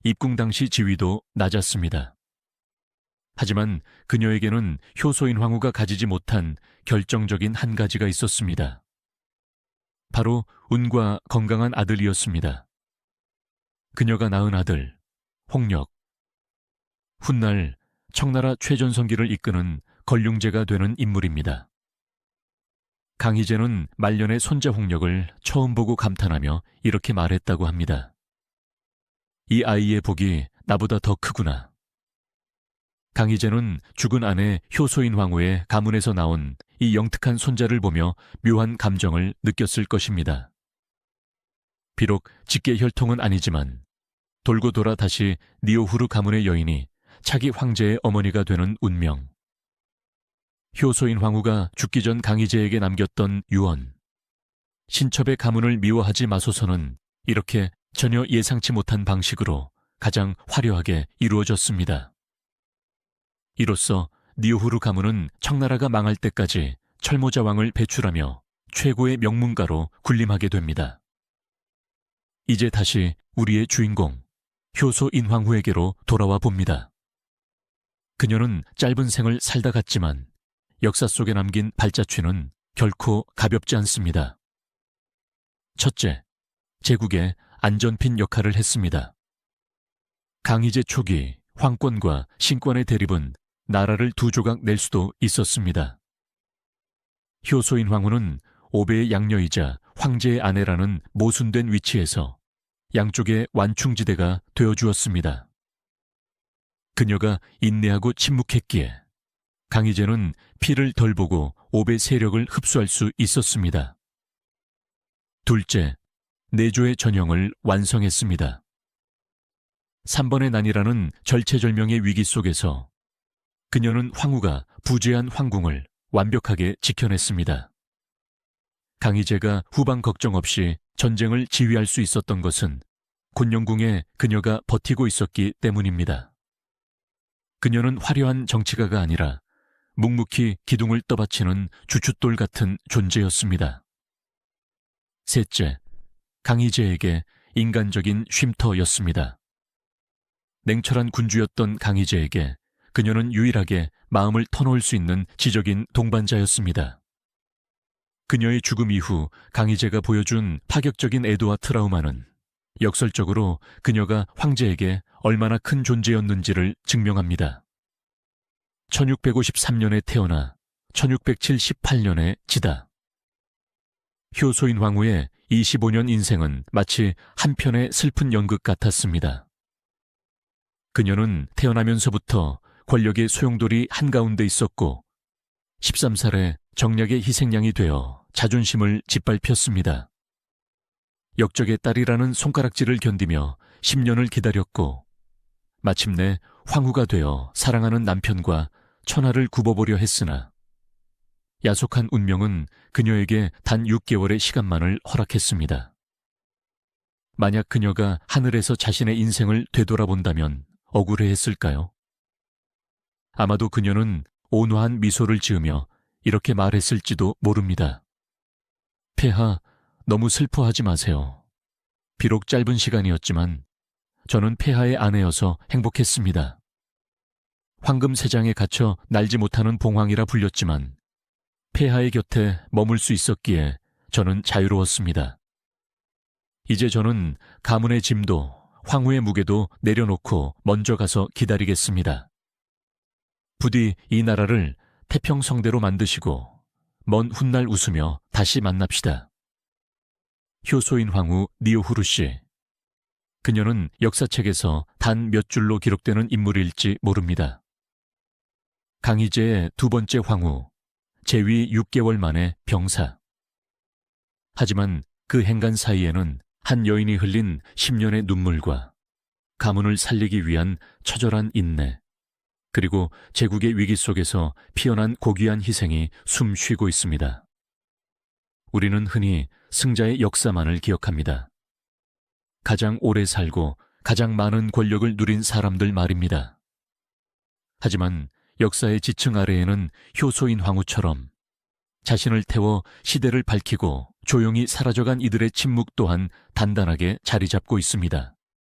입궁 당시 지위도 낮았습니다. 하지만 그녀에게는 효소인 황후가 가지지 못한 결정적인 한 가지가 있었습니다. 바로 운과 건강한 아들이었습니다. 그녀가 낳은 아들, 홍역. 훗날 청나라 최전성기를 이끄는 걸륭제가 되는 인물입니다. 강희제는 말년의 손자 홍역을 처음 보고 감탄하며 이렇게 말했다고 합니다. 이 아이의 복이 나보다 더 크구나. 강희제는 죽은 아내 효소인 황후의 가문에서 나온 이 영특한 손자를 보며 묘한 감정을 느꼈을 것입니다. 비록 직계 혈통은 아니지만 돌고 돌아 다시 니오후르 가문의 여인이 차기 황제의 어머니가 되는 운명. 효소인 황후가 죽기 전 강희제에게 남겼던 유언. 신첩의 가문을 미워하지 마소서는 이렇게 전혀 예상치 못한 방식으로 가장 화려하게 이루어졌습니다. 이로써 니오후르 가문은 청나라가 망할 때까지 철모자 왕을 배출하며 최고의 명문가로 군림하게 됩니다. 이제 다시 우리의 주인공 효소인 황후에게로 돌아와 봅니다. 그녀는 짧은 생을 살다 갔지만 역사 속에 남긴 발자취는 결코 가볍지 않습니다. 첫째, 제국의 안전핀 역할을 했습니다. 강희제 초기 황권과 신권의 대립은 나라를 두 조각 낼 수도 있었습니다. 효소인 황후는 오배의 양녀이자 황제의 아내라는 모순된 위치에서 양쪽의 완충지대가 되어주었습니다. 그녀가 인내하고 침묵했기에 강희제는 피를 덜 보고 오배 세력을 흡수할 수 있었습니다. 둘째, 내조의 전형을 완성했습니다. 3번의 난이라는 절체절명의 위기 속에서 그녀는 황후가 부재한 황궁을 완벽하게 지켜냈습니다. 강희제가 후방 걱정 없이 전쟁을 지휘할 수 있었던 것은 곤영궁에 그녀가 버티고 있었기 때문입니다. 그녀는 화려한 정치가가 아니라 묵묵히 기둥을 떠받치는 주춧돌 같은 존재였습니다. 셋째, 강희제에게 인간적인 쉼터였습니다. 냉철한 군주였던 강희제에게 그녀는 유일하게 마음을 터놓을 수 있는 지적인 동반자였습니다. 그녀의 죽음 이후 강희제가 보여준 파격적인 애도와 트라우마는 역설적으로 그녀가 황제에게 얼마나 큰 존재였는지를 증명합니다. 1653년에 태어나 1678년에 지다. 효소인 황후의 25년 인생은 마치 한 편의 슬픈 연극 같았습니다. 그녀는 태어나면서부터 권력의 소용돌이 한가운데 있었고 13살에 정략의 희생양이 되어 자존심을 짓밟혔습니다. 역적의 딸이라는 손가락질을 견디며 10년을 기다렸고 마침내 황후가 되어 사랑하는 남편과 천하를 굽어보려 했으나 야속한 운명은 그녀에게 단 6개월의 시간만을 허락했습니다. 만약 그녀가 하늘에서 자신의 인생을 되돌아본다면 억울해했을까요? 아마도 그녀는 온화한 미소를 지으며 이렇게 말했을지도 모릅니다. 폐하, 너무 슬퍼하지 마세요. 비록 짧은 시간이었지만 저는 폐하의 아내여서 행복했습니다. 황금세장에 갇혀 날지 못하는 봉황이라 불렸지만 폐하의 곁에 머물 수 있었기에 저는 자유로웠습니다. 이제 저는 가문의 짐도 황후의 무게도 내려놓고 먼저 가서 기다리겠습니다. 부디 이 나라를 태평성대로 만드시고 먼 훗날 웃으며 다시 만납시다. 효소인 황후 니오후르 씨. 그녀는 역사책에서 단 몇 줄로 기록되는 인물일지 모릅니다. 강희제의 두 번째 황후, 재위 6개월 만에 병사. 하지만 그 행간 사이에는 한 여인이 흘린 10년의 눈물과 가문을 살리기 위한 처절한 인내, 그리고 제국의 위기 속에서 피어난 고귀한 희생이 숨 쉬고 있습니다. 우리는 흔히 승자의 역사만을 기억합니다. 가장 오래 살고 가장 많은 권력을 누린 사람들 말입니다. 하지만 역사의 지층 아래에는 효소인 황후처럼 자신을 태워 시대를 밝히고 조용히 사라져간 이들의 침묵 또한 단단하게 자리 잡고 있습니다.